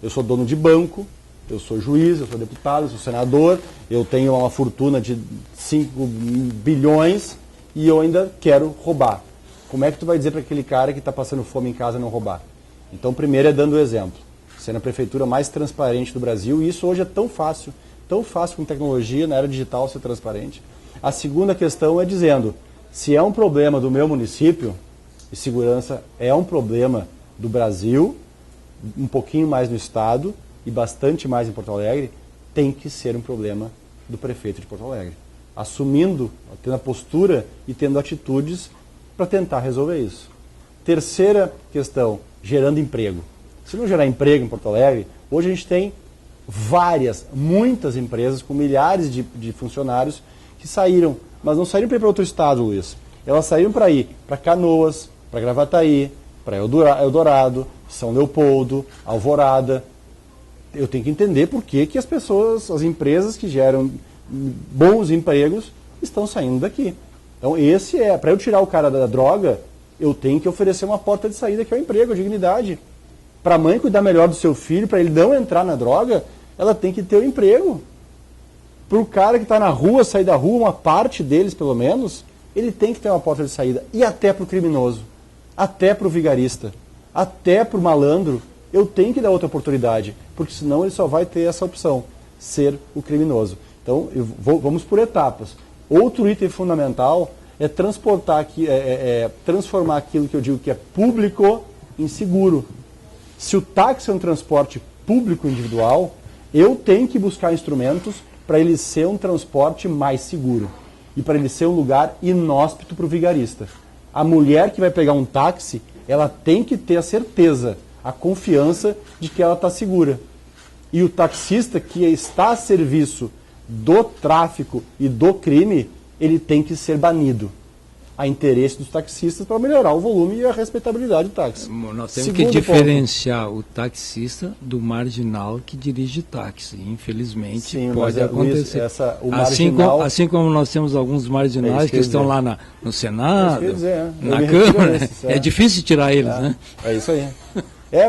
eu sou dono de banco, eu sou juiz, eu sou deputado, eu sou senador, eu tenho uma fortuna de 5 bilhões e eu ainda quero roubar. Como é que tu vai dizer para aquele cara que está passando fome em casa não roubar? Então, primeiro é dando o exemplo. Sendo a prefeitura mais transparente do Brasil, e isso hoje é tão fácil com tecnologia, na era digital, ser transparente. A segunda questão é dizendo, se é um problema do meu município, e segurança é um problema do Brasil, um pouquinho mais no Estado, e bastante mais em Porto Alegre, tem que ser um problema do prefeito de Porto Alegre. Assumindo, tendo a postura e tendo atitudes para tentar resolver isso. Terceira questão, gerando emprego. Se não gerar emprego em Porto Alegre, hoje a gente tem muitas empresas com milhares de funcionários que saíram, mas não saíram para ir para outro estado, Luiz. Elas saíram para ir para Canoas, para Gravataí, para Eldorado, São Leopoldo, Alvorada. Eu tenho que entender por que as pessoas, as empresas que geram bons empregos estão saindo daqui. Então para eu tirar o cara da droga, eu tenho que oferecer uma porta de saída que é o emprego, a dignidade. Para a mãe cuidar melhor do seu filho, para ele não entrar na droga, ela tem que ter o emprego. Para o cara que está na rua, sair da rua, uma parte deles pelo menos, ele tem que ter uma porta de saída. E até para o criminoso, até para o vigarista, até para o malandro, eu tenho que dar outra oportunidade, porque senão ele só vai ter essa opção, ser o criminoso. Então, vamos por etapas. Outro item fundamental é transformar aquilo que eu digo que é público em seguro. Se o táxi é um transporte público individual, eu tenho que buscar instrumentos para ele ser um transporte mais seguro e para ele ser um lugar inóspito para o vigarista. A mulher que vai pegar um táxi, ela tem que ter a certeza, a confiança de que ela está segura. E o taxista que está a serviço do tráfico e do crime, ele tem que ser banido. A interesse dos taxistas para melhorar o volume e a respeitabilidade do táxi. Nós temos que diferenciar o taxista do marginal que dirige táxi. Infelizmente, sim, pode acontecer. Luiz, assim como nós temos alguns marginais que estão lá no Senado, na Câmara, é difícil tirar eles, né? É isso aí.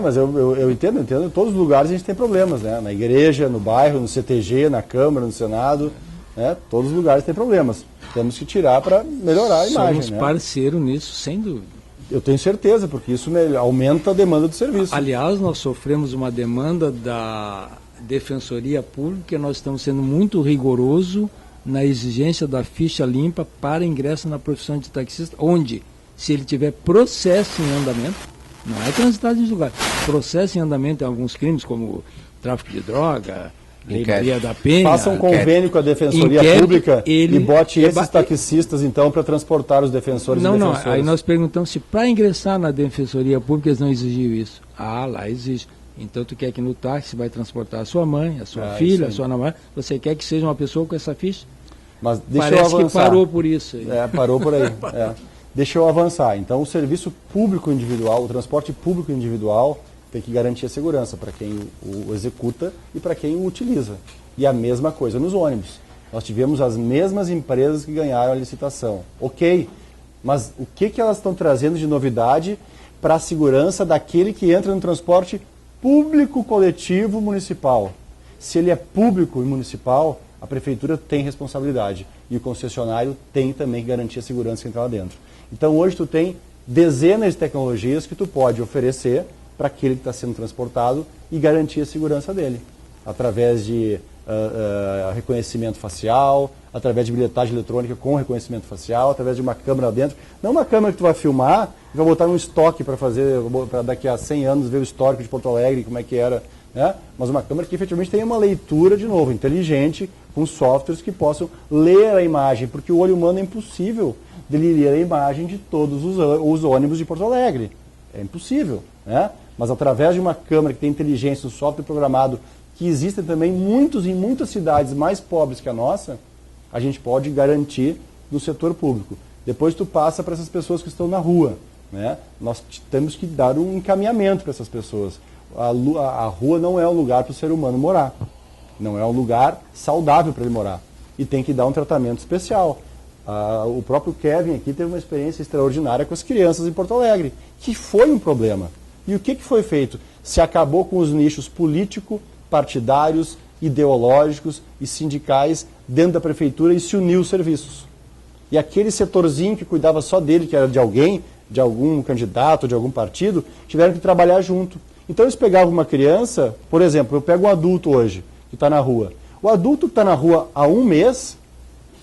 Mas eu entendo. Em todos os lugares a gente tem problemas, né? Na igreja, no bairro, no CTG, na Câmara, no Senado, né? Todos os lugares têm problemas. Temos que tirar para melhorar a imagem. Somos parceiros nisso, sem dúvida. Eu tenho certeza, porque isso aumenta a demanda do serviço. Aliás, nós sofremos uma demanda da Defensoria Pública, nós estamos sendo muito rigorosos na exigência da ficha limpa para ingresso na profissão de taxista, onde, se ele tiver processo em andamento, não é transitado em julgado, processo em andamento em alguns crimes, como tráfico de droga, Lei Maria da Penha. Faça um convênio com a Defensoria Pública e bote esses taxistas, então, para transportar os defensores e defensoras. Não, aí nós perguntamos se para ingressar na Defensoria Pública eles não exigiam isso. Lá exige. Então, tu quer que no táxi vai transportar a sua mãe, a sua filha, a sua namorada, você quer que seja uma pessoa com essa ficha? Mas deixa Parece eu avançar. Que parou por isso. Aí. Parou por aí. Deixa eu avançar. Então, o serviço público individual, o transporte público individual, tem que garantir a segurança para quem o executa e para quem o utiliza. E a mesma coisa nos ônibus. Nós tivemos as mesmas empresas que ganharam a licitação. Ok, mas o que elas estão trazendo de novidade para a segurança daquele que entra no transporte público coletivo municipal? Se ele é público e municipal, a prefeitura tem responsabilidade e o concessionário tem também que garantir a segurança que entra lá dentro. Então hoje tu tem dezenas de tecnologias que tu pode oferecer para aquele que está sendo transportado e garantir a segurança dele, através de reconhecimento facial, através de bilhetagem eletrônica com reconhecimento facial, através de uma câmera lá dentro. Não uma câmera que tu vai filmar e vai botar num estoque para daqui a 100 anos ver o histórico de Porto Alegre, como é que era, né? Mas uma câmera que efetivamente tem uma leitura, de novo, inteligente, com softwares que possam ler a imagem, porque o olho humano é impossível dele ler a imagem de todos os ônibus de Porto Alegre. É impossível, né? mas através de uma câmera que tem inteligência, um software programado, que existem também em muitas cidades mais pobres que a nossa, a gente pode garantir no setor público. Depois tu passa para essas pessoas que estão na rua, né? Nós temos que dar um encaminhamento para essas pessoas. A rua não é um lugar para o ser humano morar. Não é um lugar saudável para ele morar. E tem que dar um tratamento especial. O próprio Kevin aqui teve uma experiência extraordinária com as crianças em Porto Alegre, que foi um problema. E o que foi feito? Se acabou com os nichos político, partidários, ideológicos e sindicais dentro da prefeitura e se uniu os serviços. E aquele setorzinho que cuidava só dele, que era de alguém, de algum candidato, de algum partido, tiveram que trabalhar junto. Então eles pegavam uma criança, por exemplo, eu pego um adulto hoje, que está na rua. O adulto que está na rua há um mês,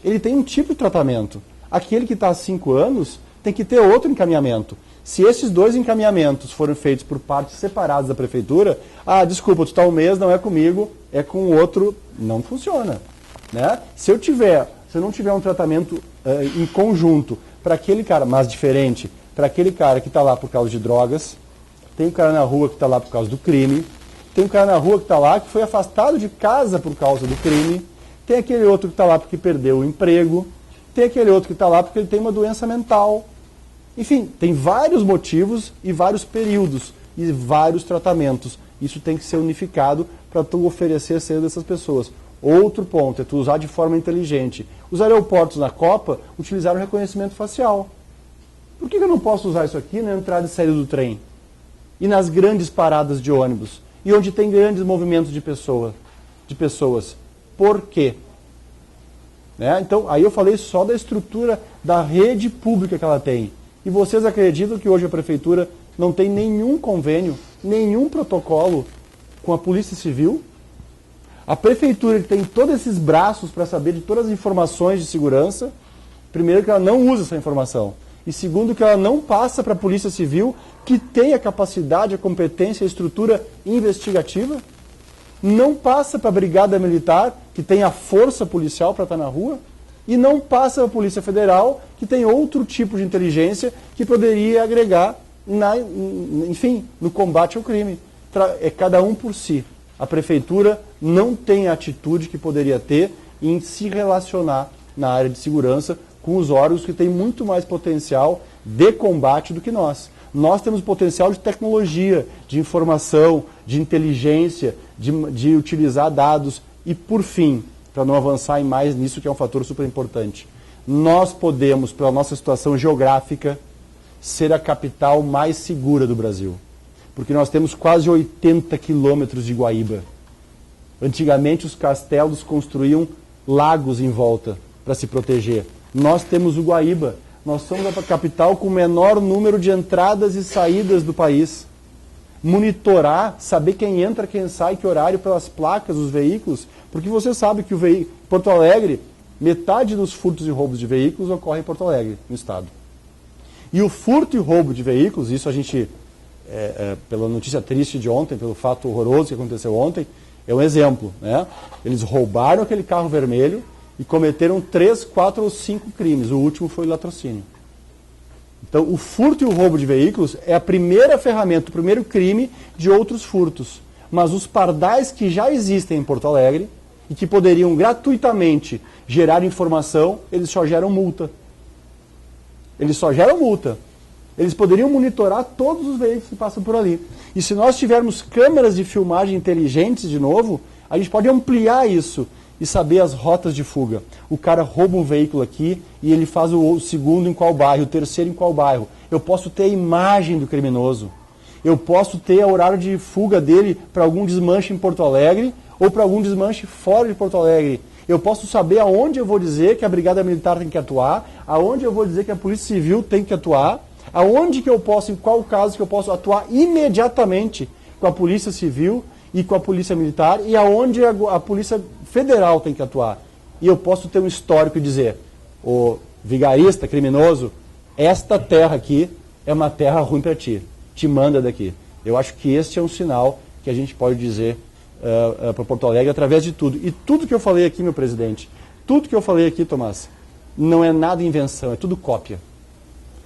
ele tem um tipo de tratamento. Aquele que está há 5 anos tem que ter outro encaminhamento. Se esses 2 encaminhamentos forem feitos por partes separadas da prefeitura, desculpa, tu está um mês, não é comigo, é com o outro, não funciona. Né? Se eu não tiver um tratamento em conjunto para aquele cara, mas diferente, para aquele cara que está lá por causa de drogas, tem um cara na rua que está lá por causa do crime, tem um cara na rua que está lá que foi afastado de casa por causa do crime, tem aquele outro que está lá porque perdeu o emprego, tem aquele outro que está lá porque ele tem uma doença mental. Enfim, tem vários motivos e vários períodos e vários tratamentos. Isso tem que ser unificado para tu oferecer a saída dessas pessoas. Outro ponto é tu usar de forma inteligente. Os aeroportos na Copa utilizaram reconhecimento facial. Por que eu não posso usar isso aqui na entrada e saída do trem? E nas grandes paradas de ônibus? E onde tem grandes movimentos de pessoas? Por quê? Né? Então, aí eu falei só da estrutura da rede pública que ela tem. E vocês acreditam que hoje a prefeitura não tem nenhum convênio, nenhum protocolo com a Polícia Civil? A prefeitura que tem todos esses braços para saber de todas as informações de segurança, primeiro que ela não usa essa informação. E segundo que ela não passa para a Polícia Civil, que tem a capacidade, a competência, a estrutura investigativa. Não passa para a Brigada Militar, que tem a força policial para estar na rua. E não passa para a Polícia Federal, que tem outro tipo de inteligência que poderia agregar, no combate ao crime. É cada um por si. A prefeitura não tem a atitude que poderia ter em se relacionar na área de segurança com os órgãos que têm muito mais potencial de combate do que nós. Nós temos potencial de tecnologia, de informação, de inteligência, de utilizar dados e, por fim, para não avançar em mais nisso, que é um fator super importante, nós podemos, pela nossa situação geográfica, ser a capital mais segura do Brasil. Porque nós temos quase 80 quilômetros de Guaíba. Antigamente os castelos construíam lagos em volta para se proteger. Nós temos o Guaíba. Nós somos a capital com o menor número de entradas e saídas do país. Monitorar, saber quem entra, quem sai, que horário, pelas placas dos veículos, porque você sabe que Porto Alegre, metade dos furtos e roubos de veículos ocorre em Porto Alegre, no estado. E o furto e roubo de veículos, isso a gente, pela notícia triste de ontem, pelo fato horroroso que aconteceu ontem, é um exemplo. Né? Eles roubaram aquele carro vermelho e cometeram 3, 4 ou 5 crimes. O último foi o latrocínio. Então, o furto e o roubo de veículos é a primeira ferramenta, o primeiro crime de outros furtos. Mas os pardais que já existem em Porto Alegre e que poderiam gratuitamente gerar informação, eles só geram multa. Eles só geram multa. Eles poderiam monitorar todos os veículos que passam por ali. E se nós tivermos câmeras de filmagem inteligentes de novo, a gente pode ampliar isso e saber as rotas de fuga. O cara rouba um veículo aqui e ele faz o segundo em qual bairro, o terceiro em qual bairro. Eu posso ter a imagem do criminoso. Eu posso ter o horário de fuga dele para algum desmanche em Porto Alegre ou para algum desmanche fora de Porto Alegre. Eu posso saber aonde eu vou dizer que a Brigada Militar tem que atuar, aonde eu vou dizer que a Polícia Civil tem que atuar, aonde que eu posso, em qual caso que eu posso atuar imediatamente com a Polícia Civil e com a Polícia Militar e aonde a Polícia Federal tem que atuar. E eu posso ter um histórico e dizer, o vigarista, criminoso, esta terra aqui é uma terra ruim para ti, te manda daqui. Eu acho que este é um sinal que a gente pode dizer para Porto Alegre através de tudo. E tudo que eu falei aqui, meu presidente, tudo que eu falei aqui, Tomás, não é nada invenção, é tudo cópia.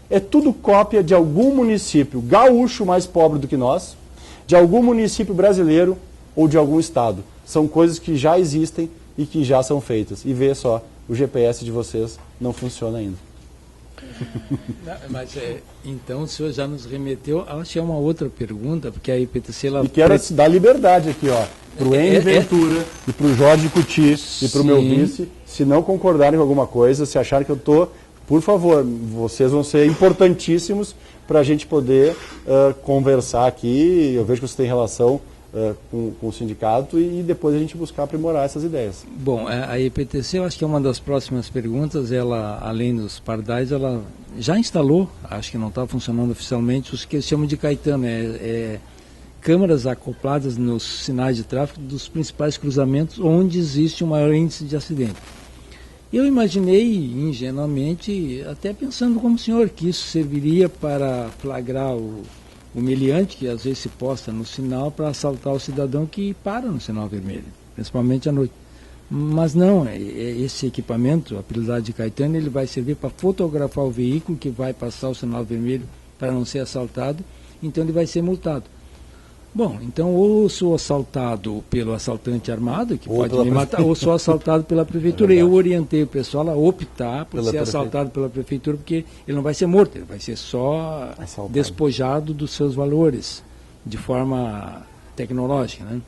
É tudo cópia de algum município gaúcho mais pobre do que nós, de algum município brasileiro ou de algum estado. São coisas que já existem e que já são feitas. E vê só, o GPS de vocês não funciona ainda. Mas então o senhor já nos remeteu, acho que é uma outra pergunta, porque a IPTC... E quero dar liberdade aqui, ó, para o Henry Ventura e para o Jorge Cuti e para o meu vice, se não concordarem com alguma coisa, se acharem que eu estou, por favor, vocês vão ser importantíssimos para a gente poder conversar aqui. Eu vejo que você tem relação com o sindicato e depois a gente buscar aprimorar essas ideias. Bom, a IPTC, eu acho que é uma das próximas perguntas. Ela, além dos pardais, ela já instalou, acho que não está funcionando oficialmente, os que eles chamam de Caetano, câmeras acopladas nos sinais de tráfego dos principais cruzamentos onde existe um maior índice de acidente. Eu imaginei, ingenuamente, até pensando como o senhor, que isso serviria para flagrar o meliante, que às vezes se posta no sinal para assaltar o cidadão que para no sinal vermelho, principalmente à noite. Mas não, esse equipamento, apelidado de Caetano, ele vai servir para fotografar o veículo que vai passar o sinal vermelho para não ser assaltado, então ele vai ser multado. Bom, então ou sou assaltado pelo assaltante armado, que pode me matar, ou sou assaltado pela prefeitura. Eu orientei o pessoal a optar por ser assaltado pela prefeitura, porque ele não vai ser morto, ele vai ser só despojado dos seus valores, de forma tecnológica, né?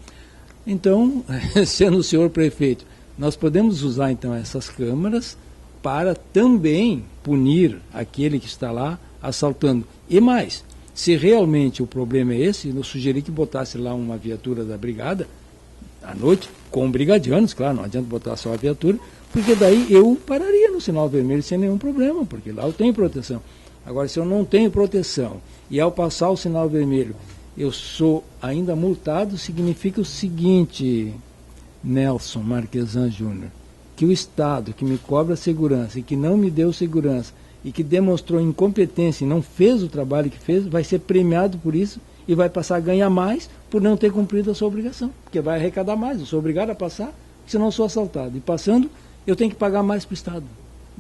Então, sendo o senhor prefeito, nós podemos usar então essas câmeras para também punir aquele que está lá assaltando. E mais, se realmente o problema é esse, eu sugeri que botasse lá uma viatura da brigada, à noite, com brigadianos, claro, não adianta botar só a viatura, porque daí eu pararia no sinal vermelho sem nenhum problema, porque lá eu tenho proteção. Agora, se eu não tenho proteção, e ao passar o sinal vermelho, eu sou ainda multado, significa o seguinte, Nelson Marquesan Júnior, que o Estado que me cobra segurança e que não me deu segurança, e que demonstrou incompetência e não fez o trabalho que fez, vai ser premiado por isso e vai passar a ganhar mais por não ter cumprido a sua obrigação, porque vai arrecadar mais, eu sou obrigado a passar, senão eu sou assaltado. E passando, eu tenho que pagar mais para o Estado.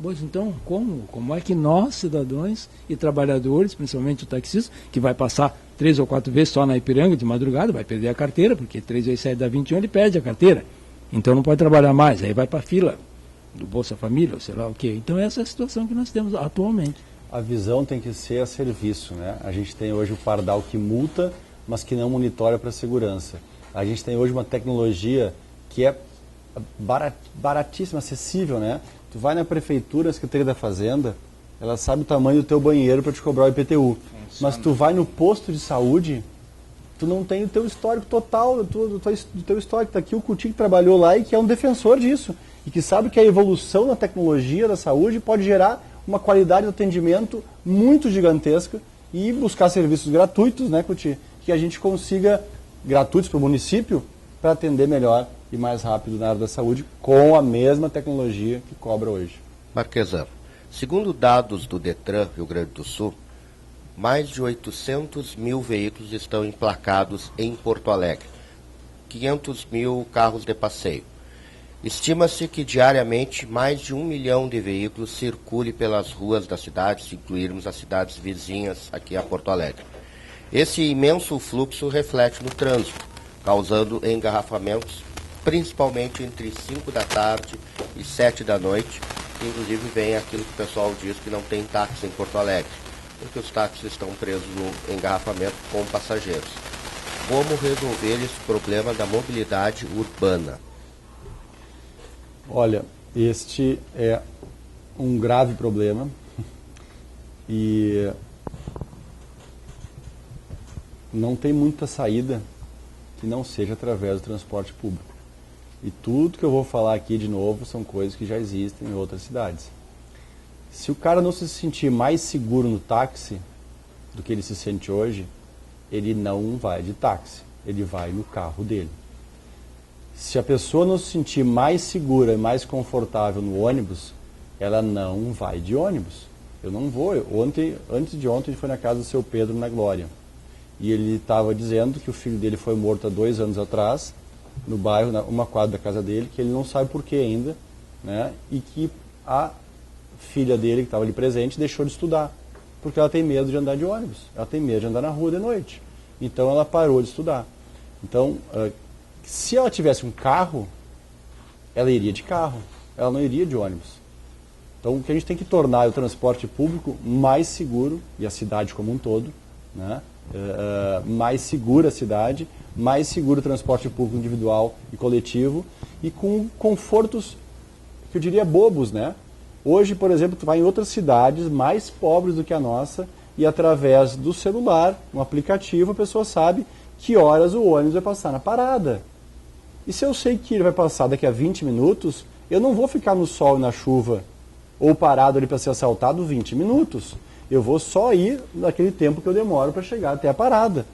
Pois então, como é que nós, cidadãos e trabalhadores, principalmente o taxista, que vai passar 3 ou 4 vezes só na Ipiranga de madrugada, vai perder a carteira, porque 3 vezes 7 dá 21, ele perde a carteira. Então não pode trabalhar mais, aí vai para a fila do Bolsa Família, ou sei lá o quê. Então essa é a situação que nós temos atualmente. A visão tem que ser a serviço, né? A gente tem hoje o pardal que multa, mas que não monitora para segurança. A gente tem hoje uma tecnologia que é baratíssima, acessível, né? Tu vai na prefeitura, a Secretaria da Fazenda, ela sabe o tamanho do teu banheiro para te cobrar o IPTU. Mas tu vai no posto de saúde, tu não tem o teu histórico total, do teu histórico. Está aqui o Cuti que trabalhou lá e que é um defensor disso. E que sabe que a evolução na tecnologia da saúde pode gerar uma qualidade de atendimento muito gigantesca e buscar serviços gratuitos, né, Cuti? Que a gente consiga, gratuitos para o município, para atender melhor e mais rápido na área da saúde, com a mesma tecnologia que cobra hoje. Marquesan, segundo dados do Detran Rio Grande do Sul, mais de 800 mil veículos estão emplacados em Porto Alegre, 500 mil carros de passeio. Estima-se que diariamente mais de 1 milhão de veículos circulem pelas ruas da cidade, se incluirmos as cidades vizinhas aqui a Porto Alegre. Esse imenso fluxo reflete no trânsito, causando engarrafamentos, principalmente entre 5 da tarde e 7 da noite, que inclusive vem aquilo que o pessoal diz que não tem táxi em Porto Alegre, porque os táxis estão presos no engarrafamento com passageiros. Como resolver esse problema da mobilidade urbana? Olha, este é um grave problema e não tem muita saída que não seja através do transporte público. E tudo que eu vou falar aqui de novo são coisas que já existem em outras cidades. Se o cara não se sentir mais seguro no táxi do que ele se sente hoje, ele não vai de táxi, ele vai no carro dele. Se a pessoa não se sentir mais segura e mais confortável no ônibus, ela não vai de ônibus. Eu não vou. Antes de ontem, a gente foi na casa do seu Pedro, na Glória. E ele estava dizendo que o filho dele foi morto há 2 anos atrás, no bairro, uma quadra da casa dele, que ele não sabe por que ainda, né? E que a filha dele, que estava ali presente, deixou de estudar, porque ela tem medo de andar de ônibus, ela tem medo de andar na rua de noite. então ela parou de estudar. Então, se ela tivesse um carro, ela iria de carro, ela não iria de ônibus. Então, o que a gente tem que tornar é o transporte público mais seguro, e a cidade como um todo, né? Mais segura a cidade, mais seguro o transporte público individual e coletivo, e com confortos, que eu diria, bobos, né? Hoje, por exemplo, tu vai em outras cidades mais pobres do que a nossa, e através do celular, um aplicativo, a pessoa sabe que horas o ônibus vai passar na parada. E se eu sei que ele vai passar daqui a 20 minutos, eu não vou ficar no sol e na chuva, ou parado ali para ser assaltado 20 minutos. Eu vou só ir naquele tempo que eu demoro para chegar até a parada.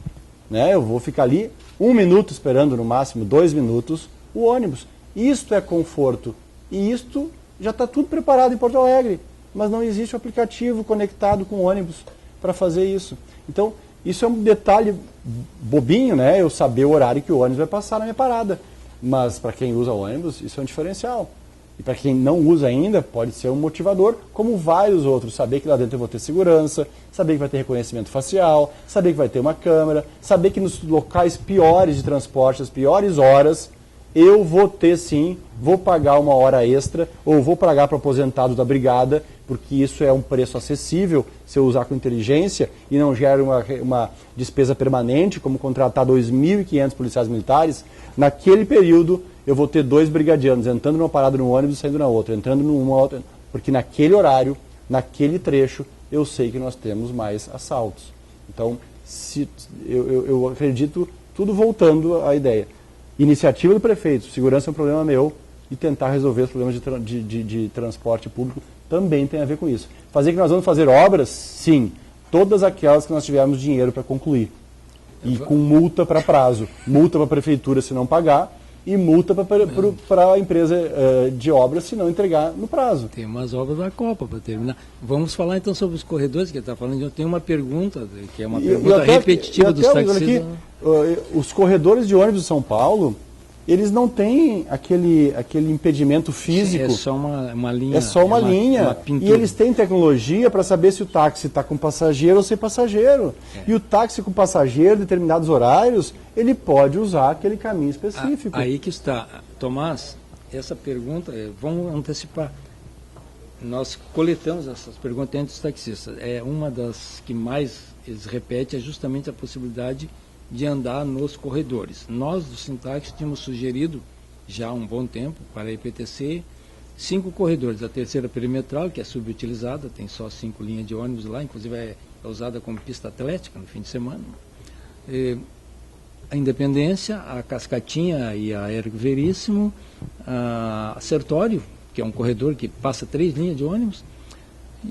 Né? Eu vou ficar ali 1 minuto esperando, no máximo 2 minutos, o ônibus. Isto é conforto. E isto já está tudo preparado em Porto Alegre. Mas não existe um aplicativo conectado com o ônibus para fazer isso. Então, isso é um detalhe bobinho, né? Eu saber o horário que o ônibus vai passar na minha parada. Mas para quem usa ônibus, isso é um diferencial. E para quem não usa ainda, pode ser um motivador, como vários outros. Saber que lá dentro eu vou ter segurança, saber que vai ter reconhecimento facial, saber que vai ter uma câmera, saber que nos locais piores de transporte, as piores horas, eu vou ter sim, vou pagar uma hora extra, ou vou pagar para o aposentado da brigada, porque isso é um preço acessível, se eu usar com inteligência, e não gera uma despesa permanente, como contratar 2.500 policiais militares. Naquele período, eu vou ter 2 brigadianos entrando numa parada no ônibus e saindo na outra, entrando numa outra, porque naquele horário, naquele trecho, eu sei que nós temos mais assaltos. Então, eu acredito, tudo voltando à ideia. Iniciativa do prefeito, segurança é um problema meu, e tentar resolver os problemas de transporte público também tem a ver com isso. Fazer que nós vamos fazer obras? Sim. Todas aquelas que nós tivermos dinheiro para concluir. E com multa para prazo. Multa para a prefeitura se não pagar, e multa para a empresa de obras se não entregar no prazo. Tem umas obras da Copa para terminar. Vamos falar então sobre os corredores, que ele está falando. Eu tenho uma pergunta, que é uma pergunta repetitiva dos taxistas. Os corredores de ônibus de São Paulo, eles não têm aquele impedimento físico. É só uma linha. É só uma linha. E eles têm tecnologia para saber se o táxi está com passageiro ou sem passageiro. E o táxi com passageiro, em determinados horários, ele pode usar aquele caminho específico. Aí que está. Tomás, essa pergunta, vamos antecipar. Nós coletamos essas perguntas entre os taxistas. Uma das que mais eles repetem é justamente a possibilidade de andar nos corredores. Nós, do Sintax, tínhamos sugerido, já há um bom tempo, para a IPTC, 5 corredores. A terceira perimetral, que é subutilizada, tem só 5 linhas de ônibus lá, inclusive é usada como pista atlética no fim de semana. A Independência, a Cascatinha e a Érico Veríssimo, a Sertório, que é um corredor que passa 3 linhas de ônibus,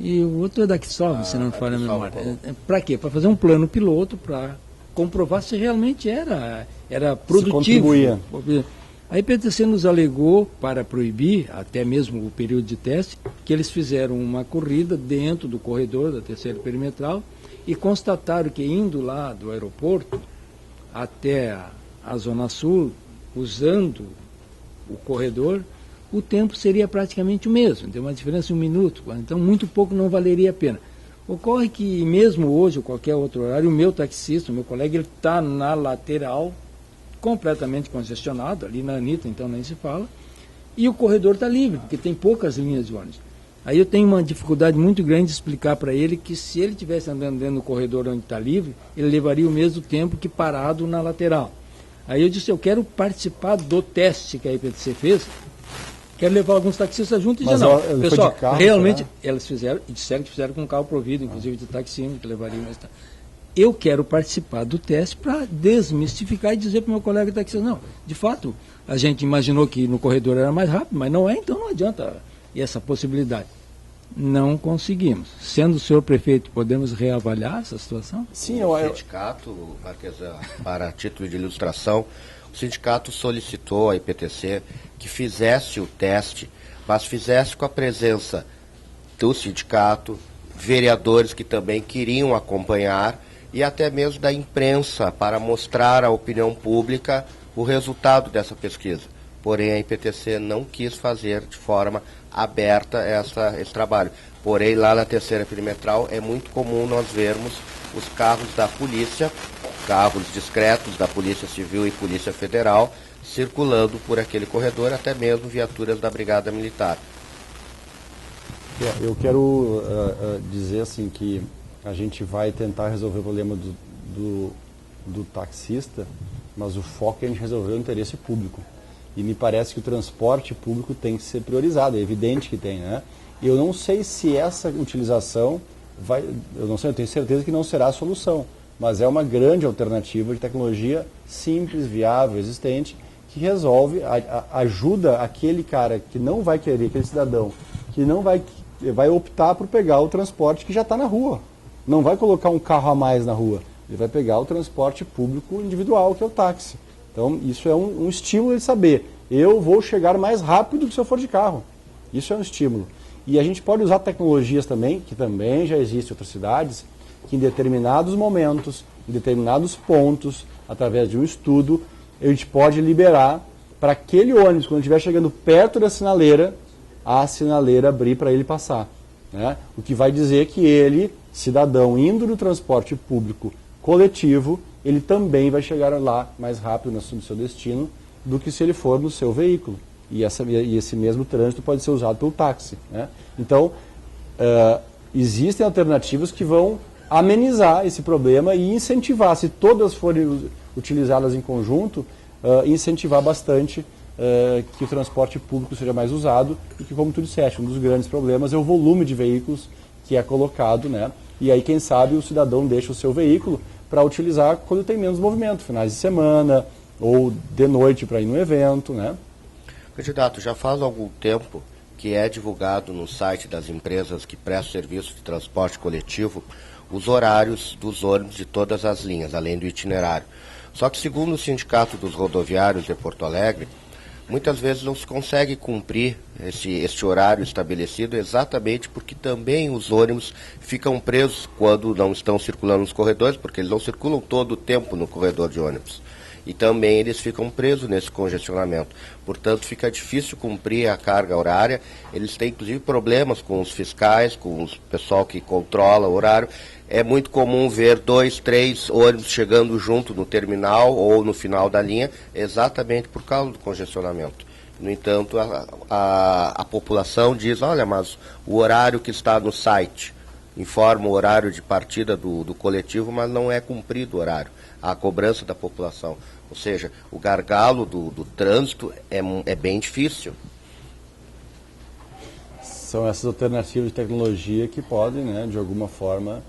e o outro é da Quissalva, se não me falha a memória. Para quê? Para fazer um plano piloto, para comprovar se realmente era produtivo. A IPTC nos alegou, para proibir, até mesmo o período de teste, que eles fizeram uma corrida dentro do corredor da terceira perimetral e constataram que indo lá do aeroporto até a Zona Sul, usando o corredor, o tempo seria praticamente o mesmo, tem uma diferença de 1 minuto, então muito pouco não valeria a pena. Ocorre que mesmo hoje, ou qualquer outro horário, o meu taxista, o meu colega, ele está na lateral, completamente congestionado, ali na Anitta, então nem se fala, e o corredor está livre, porque tem poucas linhas de ônibus. Aí eu tenho uma dificuldade muito grande de explicar para ele que se ele estivesse andando dentro do corredor onde está livre, ele levaria o mesmo tempo que parado na lateral. Aí eu disse, eu quero participar do teste que a IPTC fez, quero levar alguns taxistas junto e dizer, não, pessoal, carro, realmente, elas fizeram, e disseram que fizeram com carro provido, inclusive de taxímetro, que levariam. Eu quero participar do teste para desmistificar e dizer para o meu colega taxista, não, de fato, a gente imaginou que no corredor era mais rápido, mas não é, então não adianta essa possibilidade. Não conseguimos. Sendo o senhor prefeito, podemos reavaliar essa situação? Sim, o sindicato, Marquesan, para título de ilustração, o sindicato solicitou à IPTC que fizesse o teste, mas fizesse com a presença do sindicato, vereadores que também queriam acompanhar e até mesmo da imprensa para mostrar à opinião pública o resultado dessa pesquisa. Porém, a IPTC não quis fazer de forma aberta esse trabalho. Porém, lá na terceira perimetral é muito comum nós vermos os carros da polícia carros discretos da Polícia Civil e Polícia Federal circulando por aquele corredor, até mesmo viaturas da Brigada Militar. Eu quero dizer assim que a gente vai tentar resolver o problema do taxista, mas o foco é a gente resolver o interesse público. E me parece que o transporte público tem que ser priorizado, é evidente que tem, né? Eu não sei se essa utilização eu não sei, eu tenho certeza que não será a solução, mas é uma grande alternativa de tecnologia simples, viável, existente, que resolve, ajuda aquele cara que não vai querer, aquele cidadão, que não vai optar por pegar o transporte que já está na rua. Não vai colocar um carro a mais na rua, ele vai pegar o transporte público individual, que é o táxi. Então, isso é um estímulo de saber, eu vou chegar mais rápido que se eu for de carro. Isso é um estímulo. E a gente pode usar tecnologias também, que também já existem em outras cidades, que em determinados momentos, em determinados pontos, através de um estudo, a gente pode liberar para aquele ônibus, quando estiver chegando perto da sinaleira, a sinaleira abrir para ele passar, né? O que vai dizer que ele, cidadão, indo no transporte público coletivo, ele também vai chegar lá mais rápido no seu destino do que se ele for no seu veículo. E esse mesmo trânsito pode ser usado pelo táxi, né? Então, existem alternativas que vão amenizar esse problema e incentivar, se todas forem utilizadas em conjunto, incentivar bastante que o transporte público seja mais usado e que, como tu disseste, um dos grandes problemas é o volume de veículos que é colocado, né? E aí, quem sabe, o cidadão deixa o seu veículo para utilizar quando tem menos movimento, finais de semana ou de noite para ir no evento, né? Candidato, já faz algum tempo que é divulgado no site das empresas que prestam serviço de transporte coletivo os horários dos ônibus de todas as linhas, além do itinerário. Só que, segundo o Sindicato dos Rodoviários de Porto Alegre, muitas vezes não se consegue cumprir este horário estabelecido, exatamente porque também os ônibus ficam presos quando não estão circulando nos corredores, porque eles não circulam todo o tempo no corredor de ônibus. E também eles ficam presos nesse congestionamento. Portanto, fica difícil cumprir a carga horária. Eles têm, inclusive, problemas com os fiscais, com o pessoal que controla o horário. É muito comum ver 2, 3 ônibus chegando junto no terminal ou no final da linha, exatamente por causa do congestionamento. No entanto, a população diz, olha, mas o horário que está no site informa o horário de partida do coletivo, mas não é cumprido o horário. A cobrança da população. Ou seja, o gargalo do trânsito é bem difícil. São essas alternativas de tecnologia que podem, né, de alguma forma,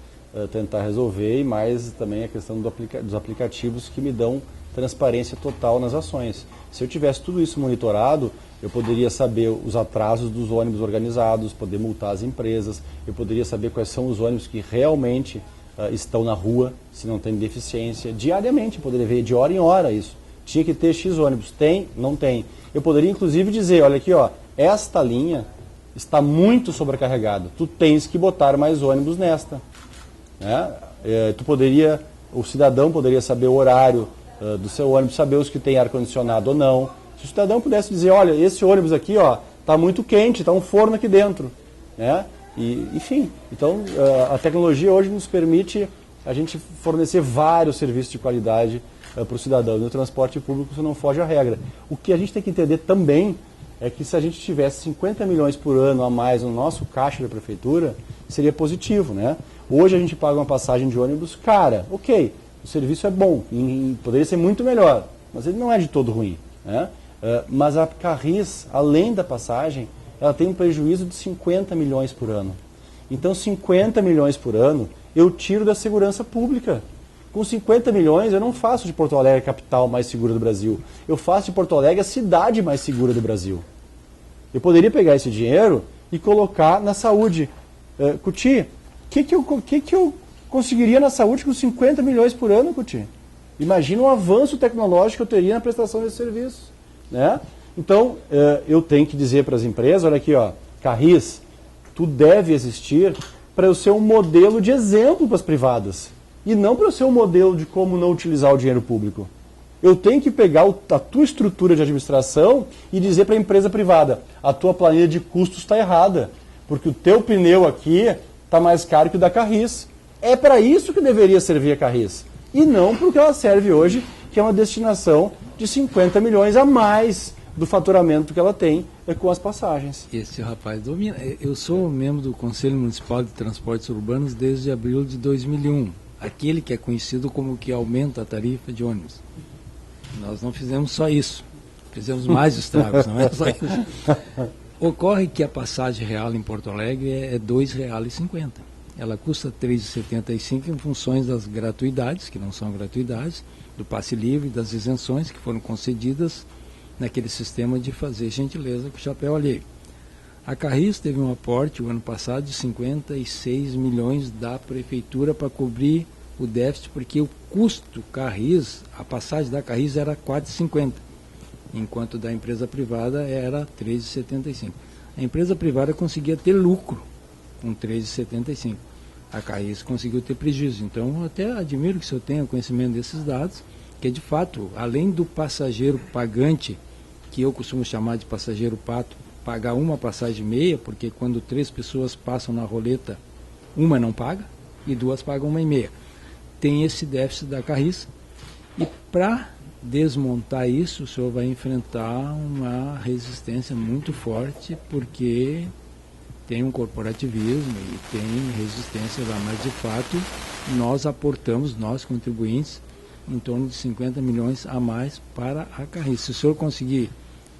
tentar resolver, e mais também a questão dos aplicativos que me dão transparência total nas ações. Se eu tivesse tudo isso monitorado, eu poderia saber os atrasos dos ônibus organizados, poder multar as empresas, eu poderia saber quais são os ônibus que realmente estão na rua, se não tem deficiência. Diariamente, eu poderia ver de hora em hora isso. Tinha que ter X ônibus. Tem? Não tem. Eu poderia, inclusive, dizer, olha aqui, ó, esta linha está muito sobrecarregada. Tu tens que botar mais ônibus nesta. Né? O cidadão poderia saber o horário do seu ônibus, saber os que tem ar-condicionado ou não. Se o cidadão pudesse dizer, olha, esse ônibus aqui está muito quente, está um forno aqui dentro. Né? E, enfim, então a tecnologia hoje nos permite a gente fornecer vários serviços de qualidade para o cidadão. E no transporte público isso não foge à regra. O que a gente tem que entender também é que se a gente tivesse 50 milhões por ano a mais no nosso caixa da prefeitura, seria positivo, né? Hoje a gente paga uma passagem de ônibus cara, ok, o serviço é bom, poderia ser muito melhor, mas ele não é de todo ruim, né? Mas a Carris, além da passagem, ela tem um prejuízo de 50 milhões por ano. Então 50 milhões por ano eu tiro da segurança pública. Com 50 milhões eu não faço de Porto Alegre a capital mais segura do Brasil. Eu faço de Porto Alegre a cidade mais segura do Brasil. Eu poderia pegar esse dinheiro e colocar na saúde. Cuti, o que eu conseguiria na saúde com 50 milhões por ano, Cuti? Imagina o avanço tecnológico que eu teria na prestação desse serviço. Né? Então, eu tenho que dizer para as empresas, olha aqui, ó, Carris, tu deve existir para eu ser um modelo de exemplo para as privadas. E não para eu ser um modelo de como não utilizar o dinheiro público. Eu tenho que pegar a tua estrutura de administração e dizer para a empresa privada, a tua planilha de custos está errada, porque o teu pneu aqui está mais caro que o da Carris. É para isso que deveria servir a Carris. e não para o que ela serve hoje, que é uma destinação de 50 milhões a mais do faturamento que ela tem com as passagens. Esse rapaz domina. Eu sou membro do Conselho Municipal de Transportes Urbanos desde abril de 2001, aquele que é conhecido como que aumenta a tarifa de ônibus. Nós não fizemos só isso, fizemos mais estragos, não é só isso. Ocorre que a passagem real em Porto Alegre é R$ 2,50. Ela custa R$ 3,75 em funções das gratuidades, que não são gratuidades, do passe livre, das isenções que foram concedidas naquele sistema de fazer gentileza com o chapéu alheio. A Carris teve um aporte o ano passado de 56 milhões da prefeitura para cobrir o déficit, porque o custo Carris, a passagem da Carris era R$ 4,50, enquanto da empresa privada era R$ 3,75. A empresa privada conseguia ter lucro com R$ 3,75. A Carris conseguiu ter prejuízo. Então, eu até admiro que o senhor tenha conhecimento desses dados, que de fato, além do passageiro pagante, que eu costumo chamar de passageiro pato, pagar uma passagem meia, porque quando 3 pessoas passam na roleta, uma não paga e 2 pagam 1,5. Tem esse déficit da Carris, e para desmontar isso, o senhor vai enfrentar uma resistência muito forte, porque tem um corporativismo e tem resistência lá, mas de fato nós aportamos, nós contribuintes, em torno de 50 milhões a mais para a Carris. Se o senhor conseguir